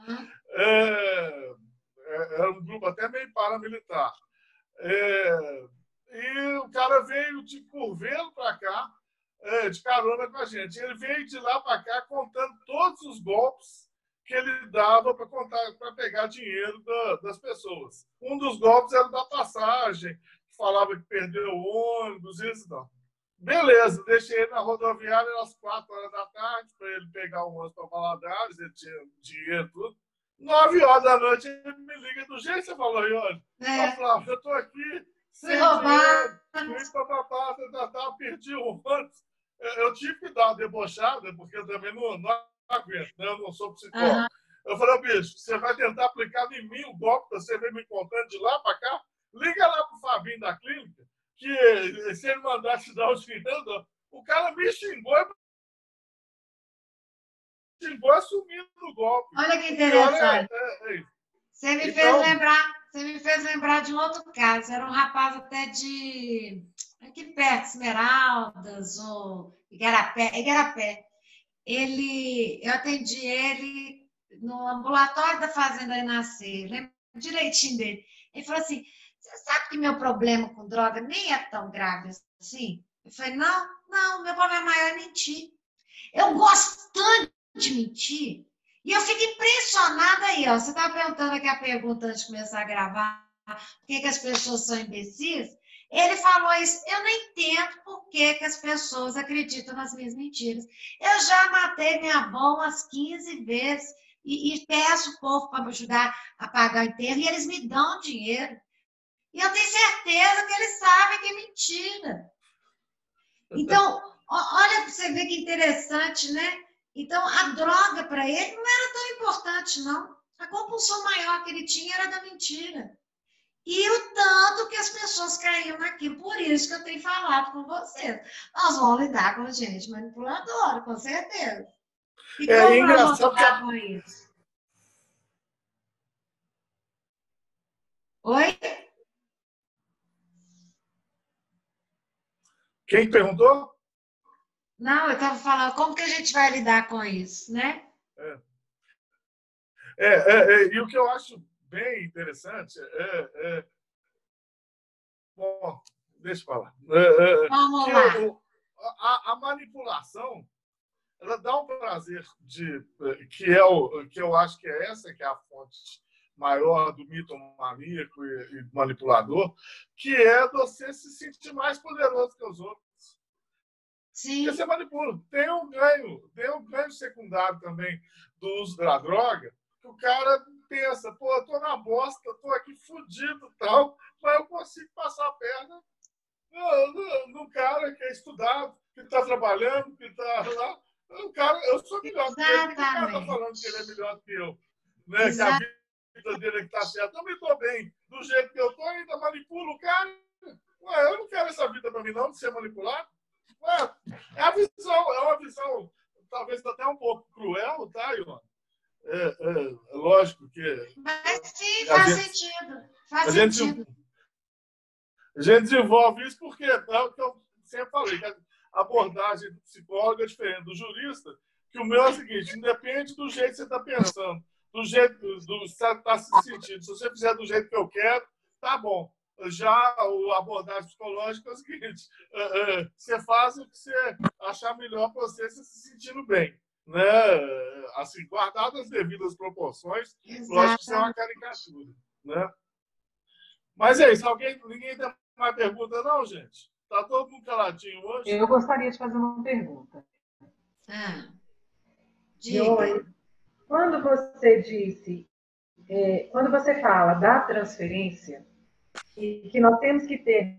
Era um grupo até meio paramilitar. E o cara veio de Curvelo para cá, de carona com a gente. Ele veio de lá para cá contando todos os golpes que ele dava para pegar dinheiro das pessoas. Um dos golpes era da passagem, que falava que perdeu o ônibus, isso não. Beleza, deixei ele na rodoviária às 4 horas da tarde para ele pegar o ônibus para Valadares, ele tinha dinheiro e tudo. 9 horas da noite ele me liga do jeito que você falou, Ione. Eu estou aqui sem dinheiro, perdi o ônibus. Eu tive que dar uma debochada, porque eu também não aguento, né? Eu não sou psicólogo. Eu falei, bicho, você vai tentar aplicar em mim o golpe que você vem me contando de lá para cá? Liga lá pro Fabinho da clínica, que se ele mandar te dar o dinheiro, o cara me xingou assumindo o golpe. Olha que interessante. Você me fez lembrar de um outro caso. Era um rapaz até de aqui perto, Esmeraldas ou Igarapé. Eu atendi ele no ambulatório da Fazenda Renascer, lembro direitinho dele. Ele falou assim, você sabe que meu problema com droga nem é tão grave assim? Eu falei, não, meu problema maior é mentir. Eu gosto tanto de mentir. E eu fico impressionada aí, ó. Você estava perguntando aqui a pergunta antes de começar a gravar, por que as pessoas são imbecis? Ele falou isso, eu não entendo por que as pessoas acreditam nas minhas mentiras. Eu já matei minha avó umas 15 vezes e peço o povo para me ajudar a pagar o enterro e eles me dão dinheiro. E eu tenho certeza que eles sabem que é mentira. Então, olha para você ver que interessante, né? Então, a droga para ele não era tão importante, não. A compulsão maior que ele tinha era da mentira. E o tanto que as pessoas caíam naquilo. Por isso que eu tenho falado com vocês. Nós vamos lidar com gente manipuladora, com certeza. E como nós vamos lidar com isso? Oi? Quem perguntou? Não, eu estava falando como que a gente vai lidar com isso, né? E o que eu acho bem interessante bom, deixa eu falar. Vamos lá. A manipulação, ela dá um prazer que eu acho que é essa que é a fonte maior do mitomaníaco e manipulador, que é você se sentir mais poderoso que os outros. Sim. Porque você manipula. Tem um ganho secundário também do uso da droga, que o cara pensa, pô, eu tô na bosta, eu tô aqui fudido e tal, mas eu consigo passar a perna no cara que é estudado, que está trabalhando, que está lá. O cara, eu sou melhor que ele, o cara está falando que ele é melhor do que eu. Né? Que a vida dele está certa. Eu me estou bem. Do jeito que eu estou, ainda manipulo o cara. Ué, eu não quero essa vida para mim, não, de ser manipulado. Ué, é uma visão talvez até um pouco cruel, tá, Ione? Lógico que... Mas sim, faz sentido. Faz sentido. A gente desenvolve isso porque é o que eu sempre falei, que a abordagem do psicólogo é diferente do jurista, que o meu é o seguinte, independe do jeito que você está pensando, do jeito que você está se sentindo. Se você fizer do jeito que eu quero, tá bom. Já a abordagem psicológica é o seguinte, você faz o que você achar melhor para você se sentindo bem. Né? Assim, guardadas as devidas proporções, lógico que isso é uma caricatura. Né? Mas é isso. Ninguém tem mais pergunta, não, gente? Tá todo mundo caladinho hoje? Eu gostaria de fazer uma pergunta. Diga. Quando você disse, quando você fala da transferência, e que nós temos que ter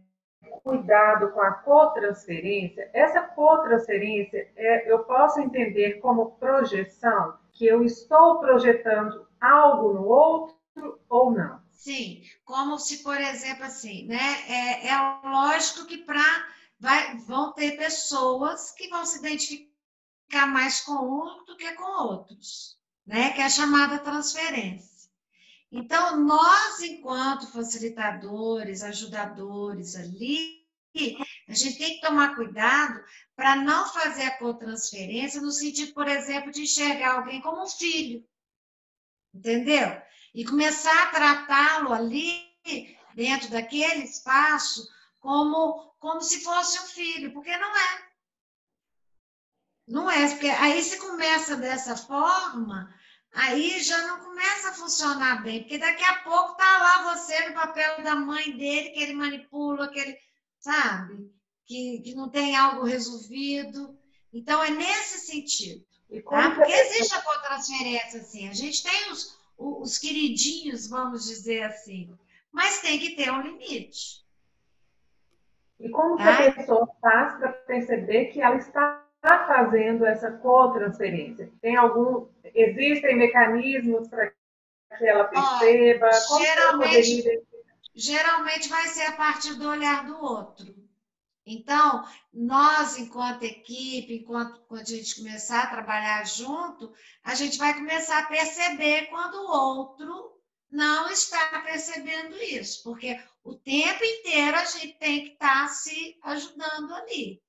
cuidado com a cotransferência, essa cotransferência eu posso entender como projeção, que eu estou projetando algo no outro ou não? Sim, como se, por exemplo, assim, né? É lógico que vão ter pessoas que vão se identificar mais com um do que com outros, né? Que é a chamada transferência. Então, nós, enquanto facilitadores, ajudadores ali, a gente tem que tomar cuidado para não fazer a cotransferência no sentido, por exemplo, de enxergar alguém como um filho, entendeu? E começar a tratá-lo ali, dentro daquele espaço, como se fosse um filho, porque não é. Não é, porque aí se começa dessa forma, aí já não começa a funcionar bem, porque daqui a pouco tá lá você no papel da mãe dele, que ele manipula, que ele, sabe, que não tem algo resolvido. Então, é nesse sentido. Tá? Porque existe a cotransferência, assim, a gente tem os queridinhos, vamos dizer assim, mas tem que ter um limite. E como que a pessoa faz para perceber que ela está fazendo essa cotransferência? Existem mecanismos para que ela perceba? Geralmente vai ser a partir do olhar do outro. Então, nós, enquanto equipe, quando a gente começar a trabalhar junto, a gente vai começar a perceber quando o outro não está percebendo isso, porque o tempo inteiro a gente tem que estar se ajudando ali.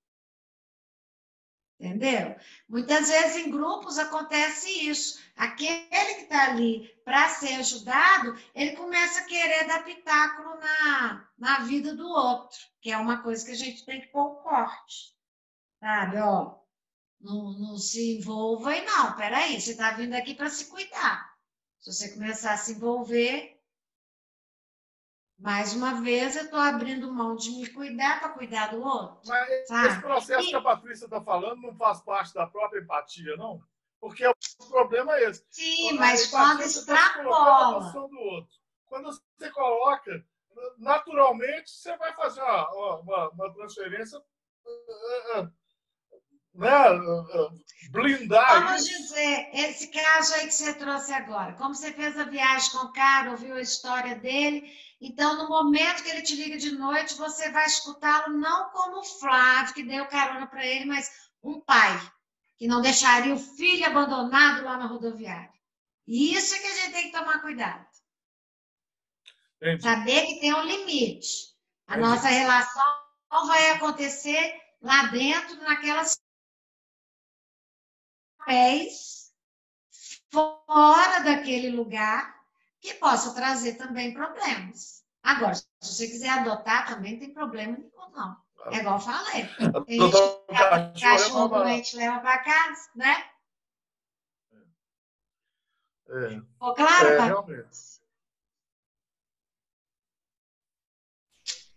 Entendeu? Muitas vezes em grupos acontece isso. Aquele que está ali para ser ajudado, ele começa a querer dar pitáculo na vida do outro, que é uma coisa que a gente tem que pôr um corte. Sabe? Ó, não se envolva e não. Peraí, você está vindo aqui para se cuidar. Se você começar a se envolver, mais uma vez eu estou abrindo mão de me cuidar para cuidar do outro. Mas sabe? Esse processo que a Patrícia está falando não faz parte da própria empatia, não? Porque o problema é esse. Sim, mas quando extrapola. Do outro. Quando você coloca, naturalmente, você vai fazer uma transferência, blindar. Vamos dizer, esse caso aí que você trouxe agora, como você fez a viagem com o cara, ouviu a história dele, então no momento que ele te liga de noite, você vai escutá-lo não como o Flávio, que deu carona para ele, mas um pai, que não deixaria o filho abandonado lá na rodoviária. E isso é que a gente tem que tomar cuidado. Entendi. Saber que tem um limite. A nossa relação não vai acontecer lá dentro, naquelas pés, fora daquele lugar, que possa trazer também problemas. Agora, se você quiser adotar, também não tem problema nenhum, não. É igual eu falei. Tem gente que cachorro doente leva para casa, né? Ficou claro, realmente.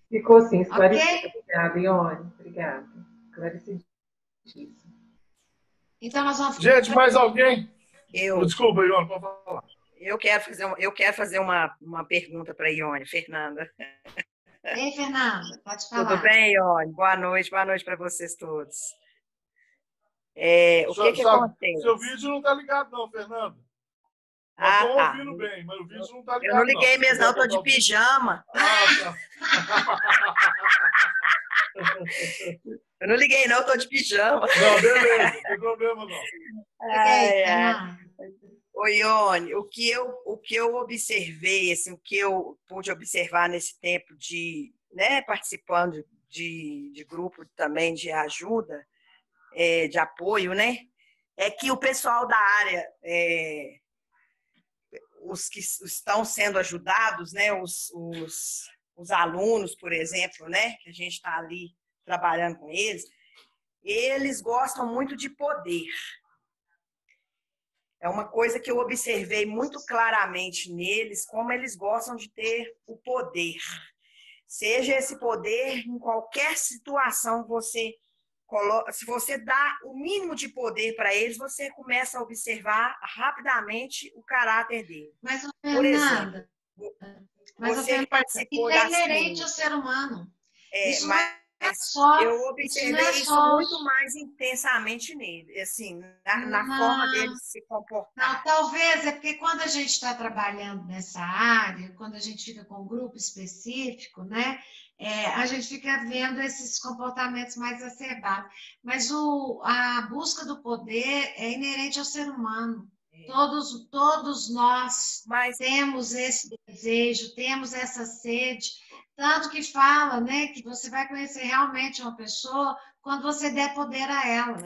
Ficou sim, esclarecido. Obrigada, Ione. Obrigada. Esclarecidíssimo. Então, nós vamos... Gente, mais alguém? Eu. Desculpa, Ione, pode falar. Eu quero fazer uma pergunta para a Ione, Fernanda. Ei, Fernanda, pode falar. Tudo bem, Ione? Boa noite para vocês todos. O que acontece? Seu vídeo não está ligado, não, Fernanda. Eu estou ouvindo bem, mas o vídeo não está ligado. Eu não liguei mesmo, não, estou de pijama. Tá. Eu não liguei, não, estou de pijama. Não, beleza, não tem problema, não. Ô, Ione, o que eu observei, assim, o que eu pude observar nesse tempo de, né, participando de grupo também de ajuda, de apoio, né, é que o pessoal da área, os que estão sendo ajudados, né, os alunos, por exemplo, né, que a gente está ali trabalhando com eles gostam muito de poder. É uma coisa que eu observei muito claramente neles, como eles gostam de ter o poder. Seja esse poder em qualquer situação você coloca, se você dá o mínimo de poder para eles, você começa a observar rapidamente o caráter dele. Mas, Por exemplo, Fernanda, mas, você que Fernanda, participou isso é das inerente ao clínicas, ser humano. Isso não mas é só, eu isso não observei é isso só muito mais intensamente nele, assim, na forma dele não, se não, comportar. talvez é porque quando a gente está trabalhando nessa área, quando a gente fica com um grupo específico, né, a gente fica vendo esses comportamentos mais exacerbados. Mas a busca do poder é inerente ao ser humano. Todos nós Mas temos esse desejo, temos essa sede, tanto que fala, né, que você vai conhecer realmente uma pessoa quando você der poder a ela.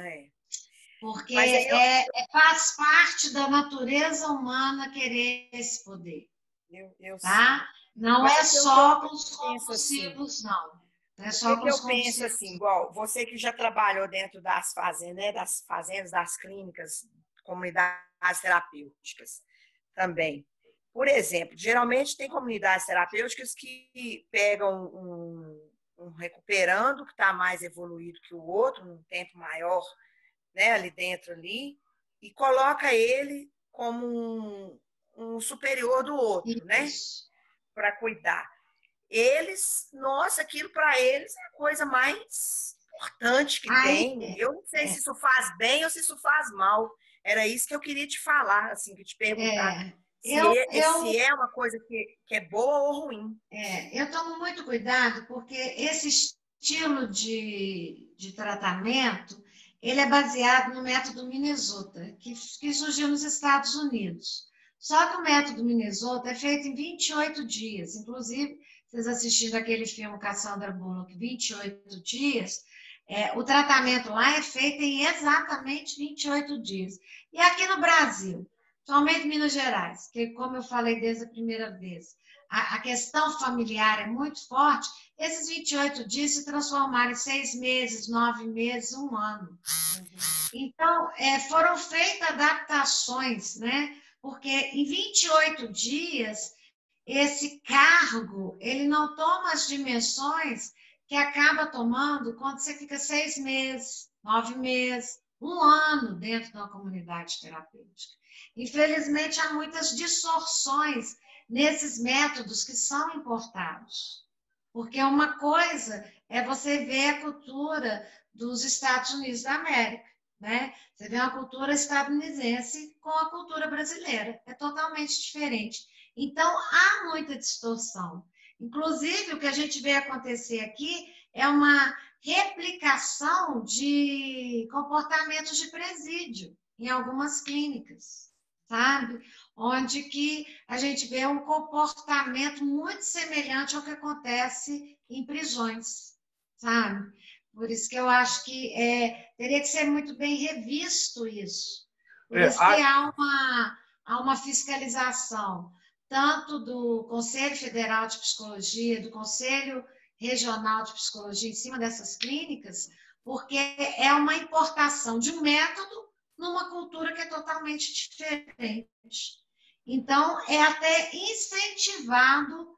Porque mas aí faz parte da natureza humana querer esse poder, eu tá? sei. Não Mas é só com os penso assim, compulsivos, não. Não é o só com que os eu penso compulsivos. assim, igual você que já trabalhou dentro das fazendas, né, das clínicas, comunidades terapêuticas também. Por exemplo, geralmente tem comunidades terapêuticas que pegam um recuperando que está mais evoluído que o outro, num tempo maior, né, ali dentro ali, e coloca ele como um superior do outro, né, Isso. para cuidar. Eles, nossa, aquilo para eles é a coisa mais importante que tem. Eu não sei se isso faz bem ou se isso faz mal. Era isso que eu queria te falar, assim, que te perguntar se é uma coisa que é boa ou ruim. Eu tomo muito cuidado porque esse estilo de tratamento, ele é baseado no método Minnesota, que surgiu nos Estados Unidos. Só que o método Minnesota é feito em 28 dias. Inclusive, vocês assistindo aquele filme Cassandra Bullock, 28 dias, o tratamento lá é feito em exatamente 28 dias. E aqui no Brasil, somente Minas Gerais, que como eu falei desde a primeira vez, a questão familiar é muito forte, esses 28 dias se transformaram em 6 meses, 9 meses, 1 ano. Então, foram feitas adaptações, né? Porque em 28 dias, esse cargo, ele não toma as dimensões que acaba tomando quando você fica 6 meses, 9 meses, 1 ano dentro de uma comunidade terapêutica. Infelizmente, há muitas distorções nesses métodos que são importados. Porque uma coisa é você ver a cultura dos Estados Unidos da América, né? Você vê uma cultura estadunidense com a cultura brasileira. É totalmente diferente. Então, há muita distorção. Inclusive, o que a gente vê acontecer aqui é uma replicação de comportamentos de presídio em algumas clínicas, sabe? Onde que a gente vê um comportamento muito semelhante ao que acontece em prisões, sabe? Por isso que eu acho que teria que ser muito bem revisto isso. Por isso que há uma fiscalização, tanto do Conselho Federal de Psicologia, do Conselho Regional de Psicologia, em cima dessas clínicas, porque é uma importação de um método numa cultura que é totalmente diferente. Então, é até incentivado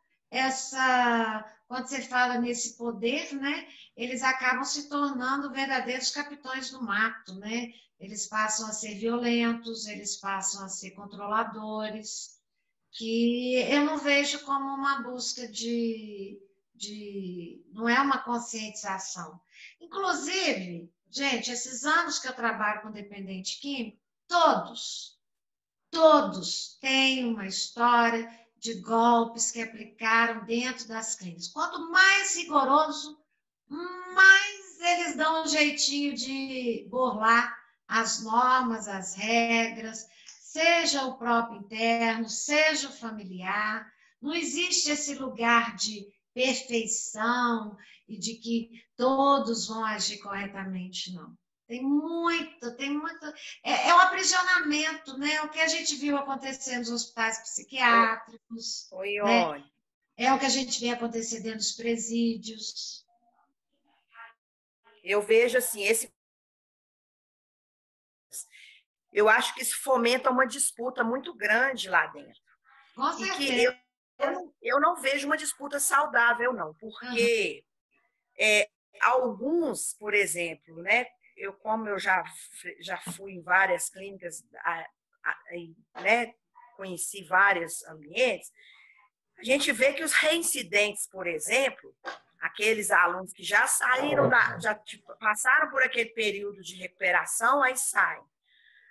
quando você fala nesse poder, né, eles acabam se tornando verdadeiros capitães do mato, né? Eles passam a ser violentos, eles passam a ser controladores, que eu não vejo como uma busca não é uma conscientização. Inclusive, gente, esses anos que eu trabalho com dependente químico, todos têm uma história de golpes que aplicaram dentro das clínicas. Quanto mais rigoroso, mais eles dão um jeitinho de burlar as normas, as regras, seja o próprio interno, seja o familiar. Não existe esse lugar de perfeição e de que todos vão agir corretamente, não. Tem muito. É um aprisionamento, né? O que a gente viu acontecer nos hospitais psiquiátricos. Né? É o que a gente vê acontecer dentro dos presídios. Eu vejo assim, eu acho que isso fomenta uma disputa muito grande lá dentro. Com certeza. eu não vejo uma disputa saudável, não, porque alguns, por exemplo, né, como eu já fui em várias clínicas, né, conheci vários ambientes, a gente vê que os reincidentes, por exemplo, aqueles alunos que já saíram, passaram por aquele período de recuperação, aí saem.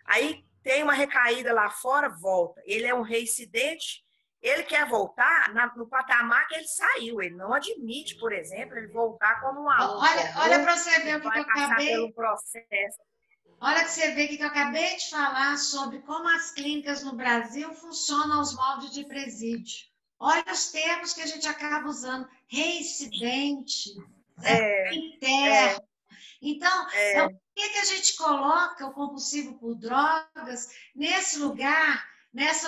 Aí tem uma recaída lá fora, volta. Ele é um reincidente, ele quer voltar no patamar que ele saiu. Ele não admite, por exemplo, ele voltar como um aluno. Olha para você ver o que eu acabei... pelo processo. Olha que você vê que eu acabei de falar sobre como as clínicas no Brasil funcionam aos moldes de presídio. Olha os termos que a gente acaba usando. Reincidente, interno. Então, por que a gente coloca o compulsivo por drogas nesse lugar, nesse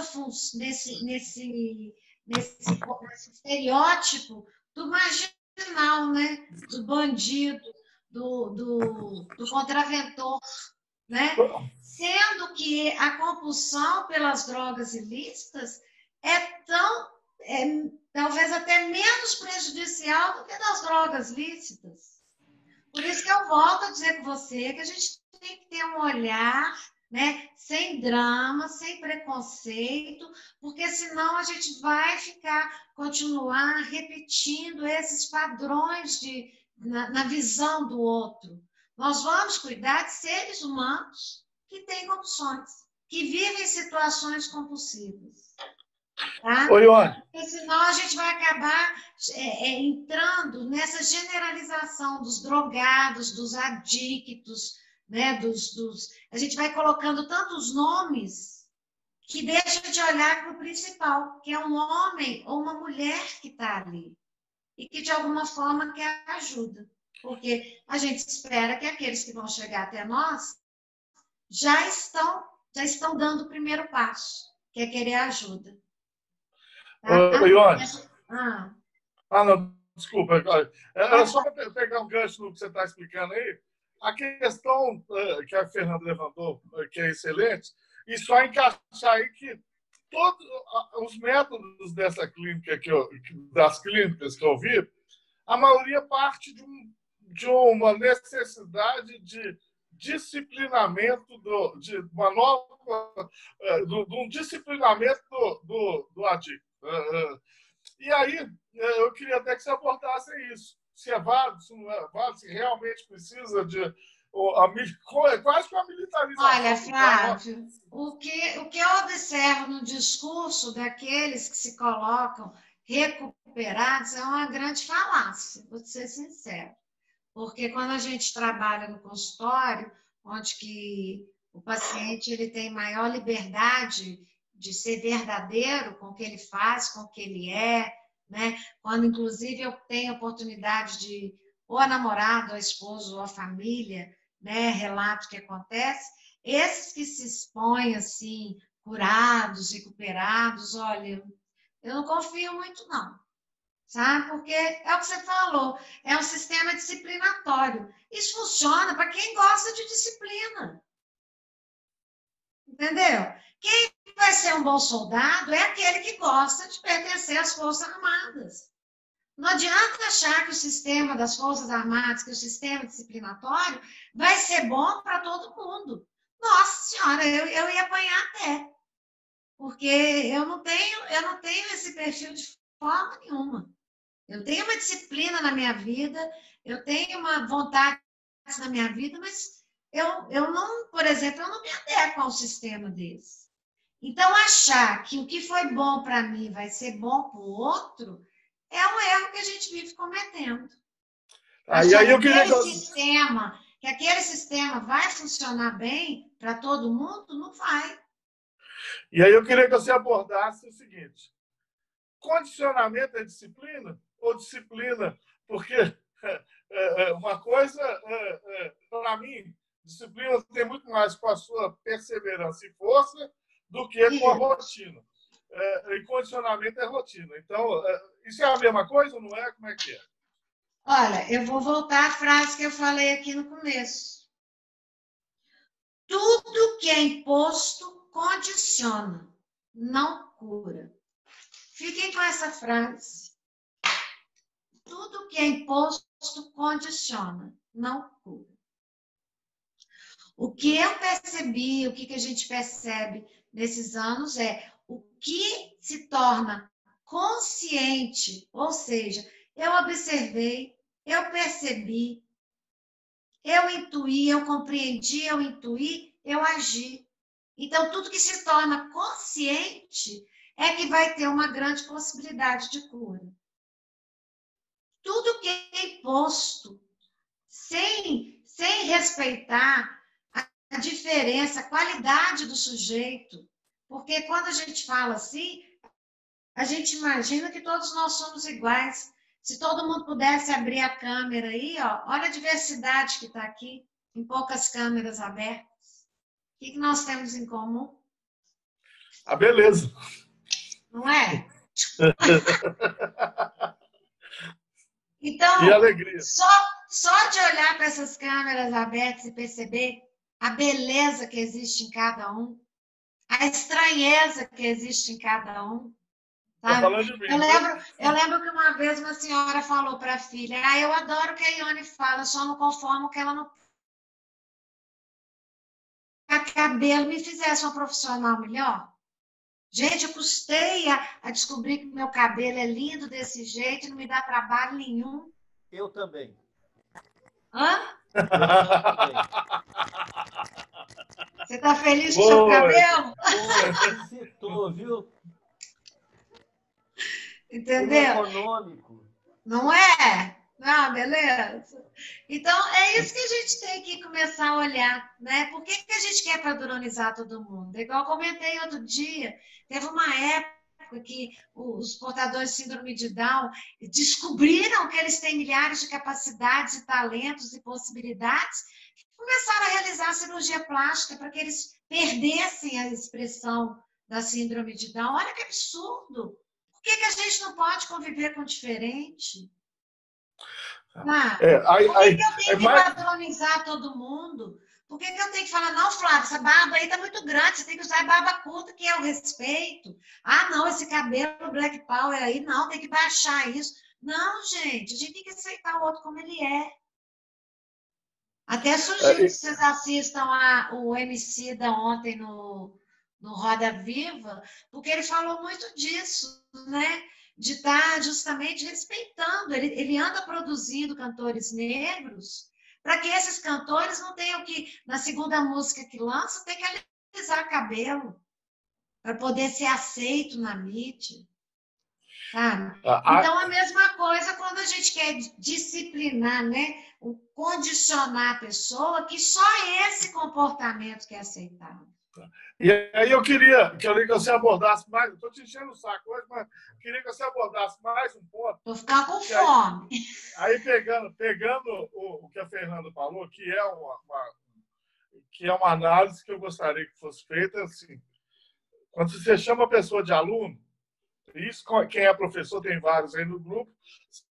estereótipo do marginal, né? Do bandido, do contraventor, né? Sendo que a compulsão pelas drogas ilícitas talvez até menos prejudicial do que das drogas lícitas. Por isso que eu volto a dizer com você que a gente tem que ter um olhar, né, sem drama, sem preconceito, porque senão a gente vai continuar repetindo esses padrões na visão do outro. Nós vamos cuidar de seres humanos que têm compulsões, que vivem situações compulsivas. Tá? Oi, Ione. Porque senão a gente vai acabar entrando nessa generalização dos drogados, dos adictos, né? A gente vai colocando tantos nomes que deixa de olhar para o principal, que é um homem ou uma mulher que está ali e que, de alguma forma, quer ajuda. Porque a gente espera que aqueles que vão chegar até nós já estão dando o primeiro passo, que é querer ajuda. Ione. Não, desculpa. Era só para pegar um gancho no que você está explicando aí. A questão que a Fernanda levantou, que é excelente, e só encaixar aí que todos os métodos dessa clínica, das clínicas que eu vi, a maioria parte de uma necessidade de disciplinamento, de um disciplinamento do adicto. E aí, eu queria até que você abordasse isso. Se é válido, se não é válido, se realmente precisa de quase que uma militarização. Olha, Flávio, o que eu observo no discurso daqueles que se colocam recuperados é uma grande falácia, vou ser sincero. Porque quando a gente trabalha no consultório, onde que o paciente ele tem maior liberdade de ser verdadeiro com o que ele faz, com o que ele é, né? Quando, inclusive, eu tenho a oportunidade de, ou a namorada, ou a esposa, ou a família, né? Relato o que acontece, esses que se expõem, assim, curados, recuperados, olha, eu não confio muito, não. Sabe? Porque é o que você falou, é um sistema disciplinatório. Isso funciona para quem gosta de disciplina. Entendeu? Quem vai ser um bom soldado é aquele que gosta de pertencer às Forças Armadas. Não adianta achar que o sistema das Forças Armadas, que o sistema disciplinatório vai ser bom para todo mundo. Nossa Senhora, eu ia apanhar até. Porque eu não tenho esse perfil de forma nenhuma. Eu tenho uma disciplina na minha vida, eu tenho uma vontade na minha vida, mas eu não, por exemplo, eu não me adequo a um sistema desse. Então, achar que o que foi bom para mim vai ser bom para o outro é um erro que a gente vive cometendo. Achar que aquele sistema vai funcionar bem para todo mundo, não vai. E aí eu queria que você abordasse o seguinte: condicionamento é disciplina? Ou disciplina? Porque uma coisa, para mim, disciplina tem muito mais com a sua perseverança e força do que com a rotina. E condicionamento é rotina. Então, isso é a mesma coisa ou não é? Como é que é? Olha, eu vou voltar à frase que eu falei aqui no começo. Tudo que é imposto condiciona, não cura. Fiquem com essa frase. Tudo que é imposto condiciona, não cura. O que eu percebi, o que a gente percebe nesses anos é o que se torna consciente, ou seja, eu observei, eu percebi, eu intuí, eu compreendi, eu intuí, eu agi. Então, tudo que se torna consciente é que vai ter uma grande possibilidade de cura. Tudo que é imposto, sem respeitar a diferença, a qualidade do sujeito, porque quando a gente fala assim, a gente imagina que todos nós somos iguais. Se todo mundo pudesse abrir a câmera aí, ó, olha a diversidade que está aqui, em poucas câmeras abertas. O que nós temos em comum? A beleza. Não é? Então, e alegria. Só de olhar para essas câmeras abertas e perceber a beleza que existe em cada um, a estranheza que existe em cada um. Sabe? Falando de mim, eu lembro que uma vez uma senhora falou para a filha, eu adoro o que a Ione fala, só não conformo que ela não a cabelo me fizesse uma profissional melhor. Gente, eu custei a descobrir que meu cabelo é lindo desse jeito, não me dá trabalho nenhum. Eu também. Hã? Eu também. Você está feliz com o seu cabelo? Citou, viu? Entendeu? Econômico. Não é? Não, beleza? Então, é isso que a gente tem que começar a olhar, né? Por que a gente quer padronizar todo mundo? Igual eu comentei outro dia, teve uma época que os portadores de síndrome de Down descobriram que eles têm milhares de capacidades e talentos e possibilidades e começaram a realizar cirurgia plástica para que eles perdessem a expressão da síndrome de Down. Olha que absurdo! Por que a gente não pode conviver com o diferente? Por que eu tenho que padronizar todo mundo? Por que eu tenho que falar, não, Flávio, essa barba aí tá muito grande, você tem que usar a barba curta, que é o respeito. Ah, não, esse cabelo Black Power aí, não, tem que baixar isso. Não, gente, a gente tem que aceitar o outro como ele é. Até sugiro que vocês assistam o MC da ontem no Roda Viva, porque ele falou muito disso, né? De estar justamente respeitando. Ele anda produzindo cantores negros para que esses cantores não tenham que, na segunda música que lança, ter que alisar cabelo para poder ser aceito na mídia. Sabe? Então, a mesma coisa quando a gente quer disciplinar, né? Condicionar a pessoa que só esse comportamento que é aceitável. E aí eu queria que você abordasse mais, estou te enchendo o saco hoje, mas queria que você abordasse mais um ponto. Estou ficando com fome. Aí pegando o que a Fernanda falou, que é uma análise que eu gostaria que fosse feita, assim, quando você chama a pessoa de aluno, isso quem é professor, tem vários aí no grupo,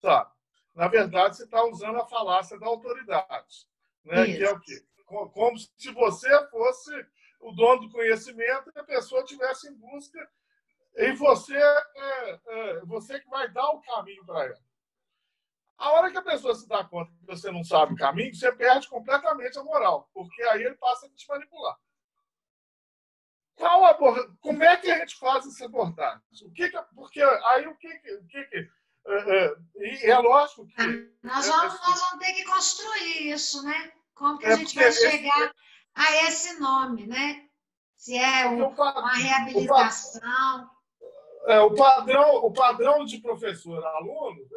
sabe? Na verdade, você está usando a falácia da autoridade, né? Que é o quê? Como se você fosse o dono do conhecimento e a pessoa estivesse em busca e você que vai dar o caminho para ela. A hora que a pessoa se dá conta que você não sabe o caminho, você perde completamente a moral, porque aí ele passa a te manipular. Como é que a gente faz essa abordagem? Porque aí e é lógico que... Nós vamos ter que construir isso, né? Como que a gente vai chegar a esse nome, né? Se é uma reabilitação. O padrão de professor-aluno,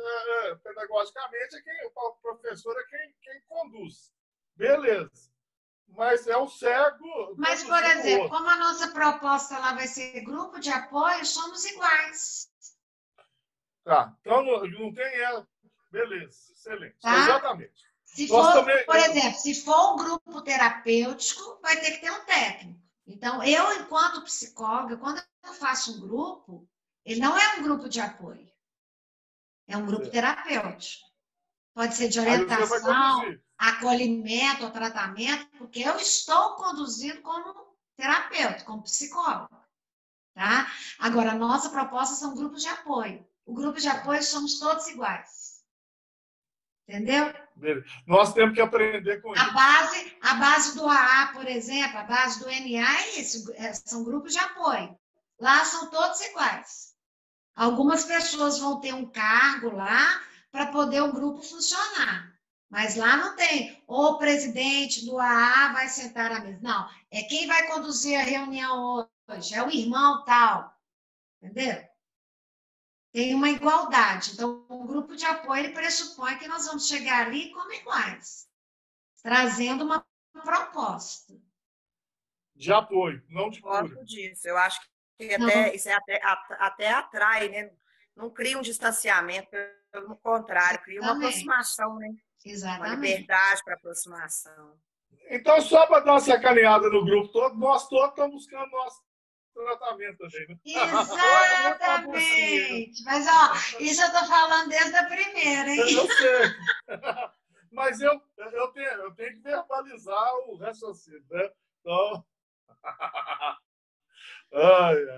pedagogicamente, o professor é quem conduz. Beleza. Mas é o cego. Mas, por exemplo, como a nossa proposta lá vai ser grupo de apoio, somos iguais. Tá. Então, não tem ela. Beleza. Excelente. Tá? Exatamente. Por exemplo, se for um grupo terapêutico, vai ter que ter um técnico. Então, eu, enquanto psicóloga, quando eu faço um grupo, ele não é um grupo de apoio. É um grupo terapêutico. Pode ser de orientação, acolhimento ou tratamento, porque eu estou conduzindo como terapeuta, como psicóloga. Tá? Agora, a nossa proposta são grupos de apoio. O grupo de apoio somos todos iguais. Entendeu? Nós temos que aprender com isso. A base do AA, por exemplo, a base do NA é isso, são grupos de apoio. Lá são todos iguais. Algumas pessoas vão ter um cargo lá para poder o grupo funcionar. Mas lá não tem, ou o presidente do AA vai sentar à mesa. Não, é quem vai conduzir a reunião hoje, é o irmão tal. Entendeu? Tem uma igualdade. Então, o grupo de apoio ele pressupõe que nós vamos chegar ali como iguais, trazendo uma proposta. De apoio, não de cura. Gosto disso. Eu acho que até, isso até atrai, né? Não cria um distanciamento, pelo contrário, cria uma aproximação, né? Exatamente. Uma liberdade para aproximação. Então, só para dar uma sacaneada no grupo todo, nós todos estamos buscando nosso tratamento também, né? Exatamente. Mas, ó, isso eu estou falando desde a primeira, hein? Eu sei. Mas eu tenho que verbalizar o raciocínio, né? Então,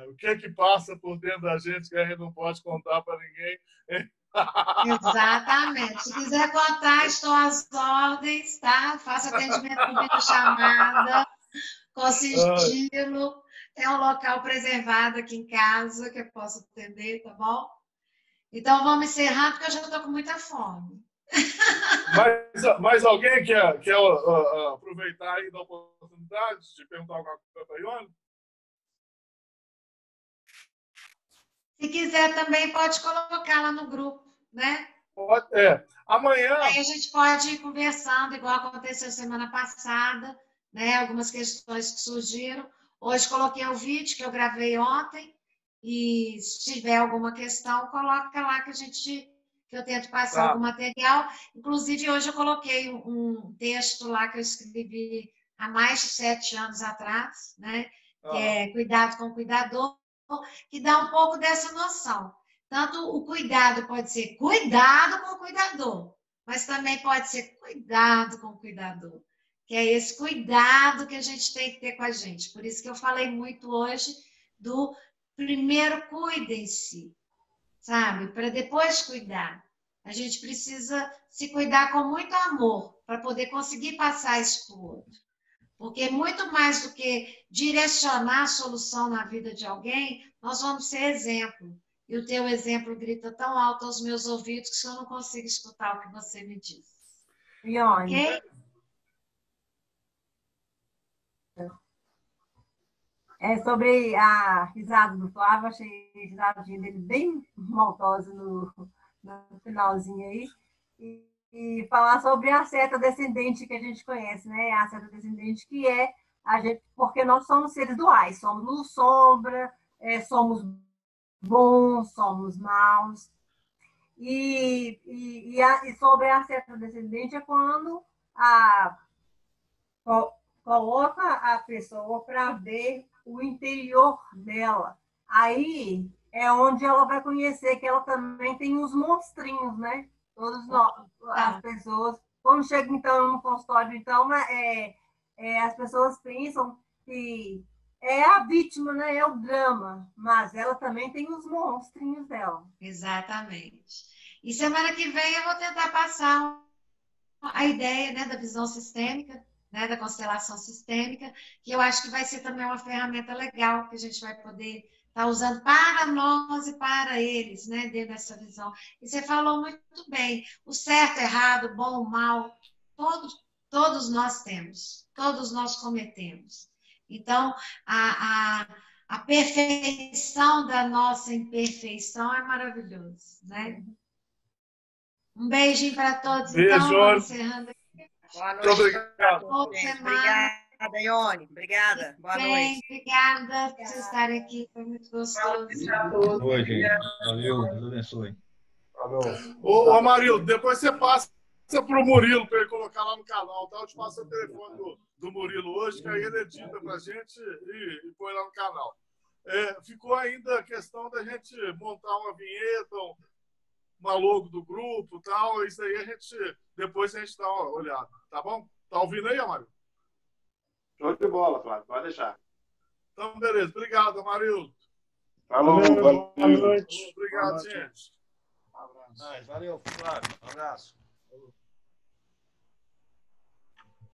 o que é que passa por dentro da gente que a gente não pode contar para ninguém? Exatamente. Se quiser contar, estou às ordens, tá? Faço atendimento por videochamada, com sigilo. É um local preservado aqui em casa que eu posso atender, tá bom? Então, vamos encerrar, porque eu já estou com muita fome. Mas alguém quer aproveitar aí da oportunidade de perguntar alguma coisa para a Ione? Se quiser também, pode colocar lá no grupo, né? Pode, amanhã... Aí a gente pode ir conversando, igual aconteceu semana passada, né? Algumas questões que surgiram. Hoje coloquei o vídeo que eu gravei ontem e se tiver alguma questão, coloca lá que eu tento passar algum material. Inclusive, hoje eu coloquei um texto lá que eu escrevi há mais de 7 anos atrás, né? Que é Cuidado com o Cuidador, que dá um pouco dessa noção. Tanto o cuidado pode ser cuidado com o cuidador, mas também pode ser cuidado com o cuidador, que é esse cuidado que a gente tem que ter com a gente. Por isso que eu falei muito hoje do primeiro cuidem-se, sabe? Para depois cuidar. A gente precisa se cuidar com muito amor para poder conseguir passar isso para o outro. Porque muito mais do que direcionar a solução na vida de alguém, nós vamos ser exemplo. E o teu exemplo grita tão alto aos meus ouvidos que eu não consigo escutar o que você me diz. Ione. Ok? Sobre a risada do Flávio, achei a risadinha dele bem maldosa no finalzinho aí. E falar sobre a seta descendente que a gente conhece, né? A seta descendente que é a gente, porque nós somos seres duais, somos luz, sombra, somos bons, somos maus. E sobre a seta descendente é quando coloca a pessoa para ver o interior dela. Aí é onde ela vai conhecer que ela também tem os monstrinhos, né? Todos nós, as pessoas, quando chega então no consultório, então as pessoas pensam que é a vítima, né? É o drama, mas ela também tem os monstrinhos dela. Exatamente. E semana que vem eu vou tentar passar a ideia, né, da visão sistêmica, né, da constelação sistêmica, que eu acho que vai ser também uma ferramenta legal que a gente vai poder estar usando para nós e para eles, né, dentro dessa visão. E você falou muito bem, o certo, errado, bom, mal, todos nós temos, todos nós cometemos. Então, a perfeição da nossa imperfeição é maravilhoso, né? Um beijinho para todos. Beijo. Então, vamos encerrando aqui. Boa noite. Muito obrigado. Boa semana. Obrigada, Ione. Obrigada. Boa noite. Obrigada por vocês estarem aqui. Foi muito gostoso. Boa, gente. Valeu. Deus abençoe. Ô, Amarildo, depois você passa para o Murilo para ele colocar lá no canal, tá? Eu te passo o telefone do Murilo hoje, que aí ele edita para a gente e põe lá no canal. Ficou ainda a questão da gente montar uma vinheta, uma logo do grupo e tal. Isso aí depois a gente dá uma olhada, tá bom? Tá ouvindo aí, Amarildo? Show de bola, Flávio. Pode deixar. Então, beleza. Obrigado, Amarildo. Falou, Boa valeu. noite. Obrigado, gente. Valeu, Flávio. Um abraço.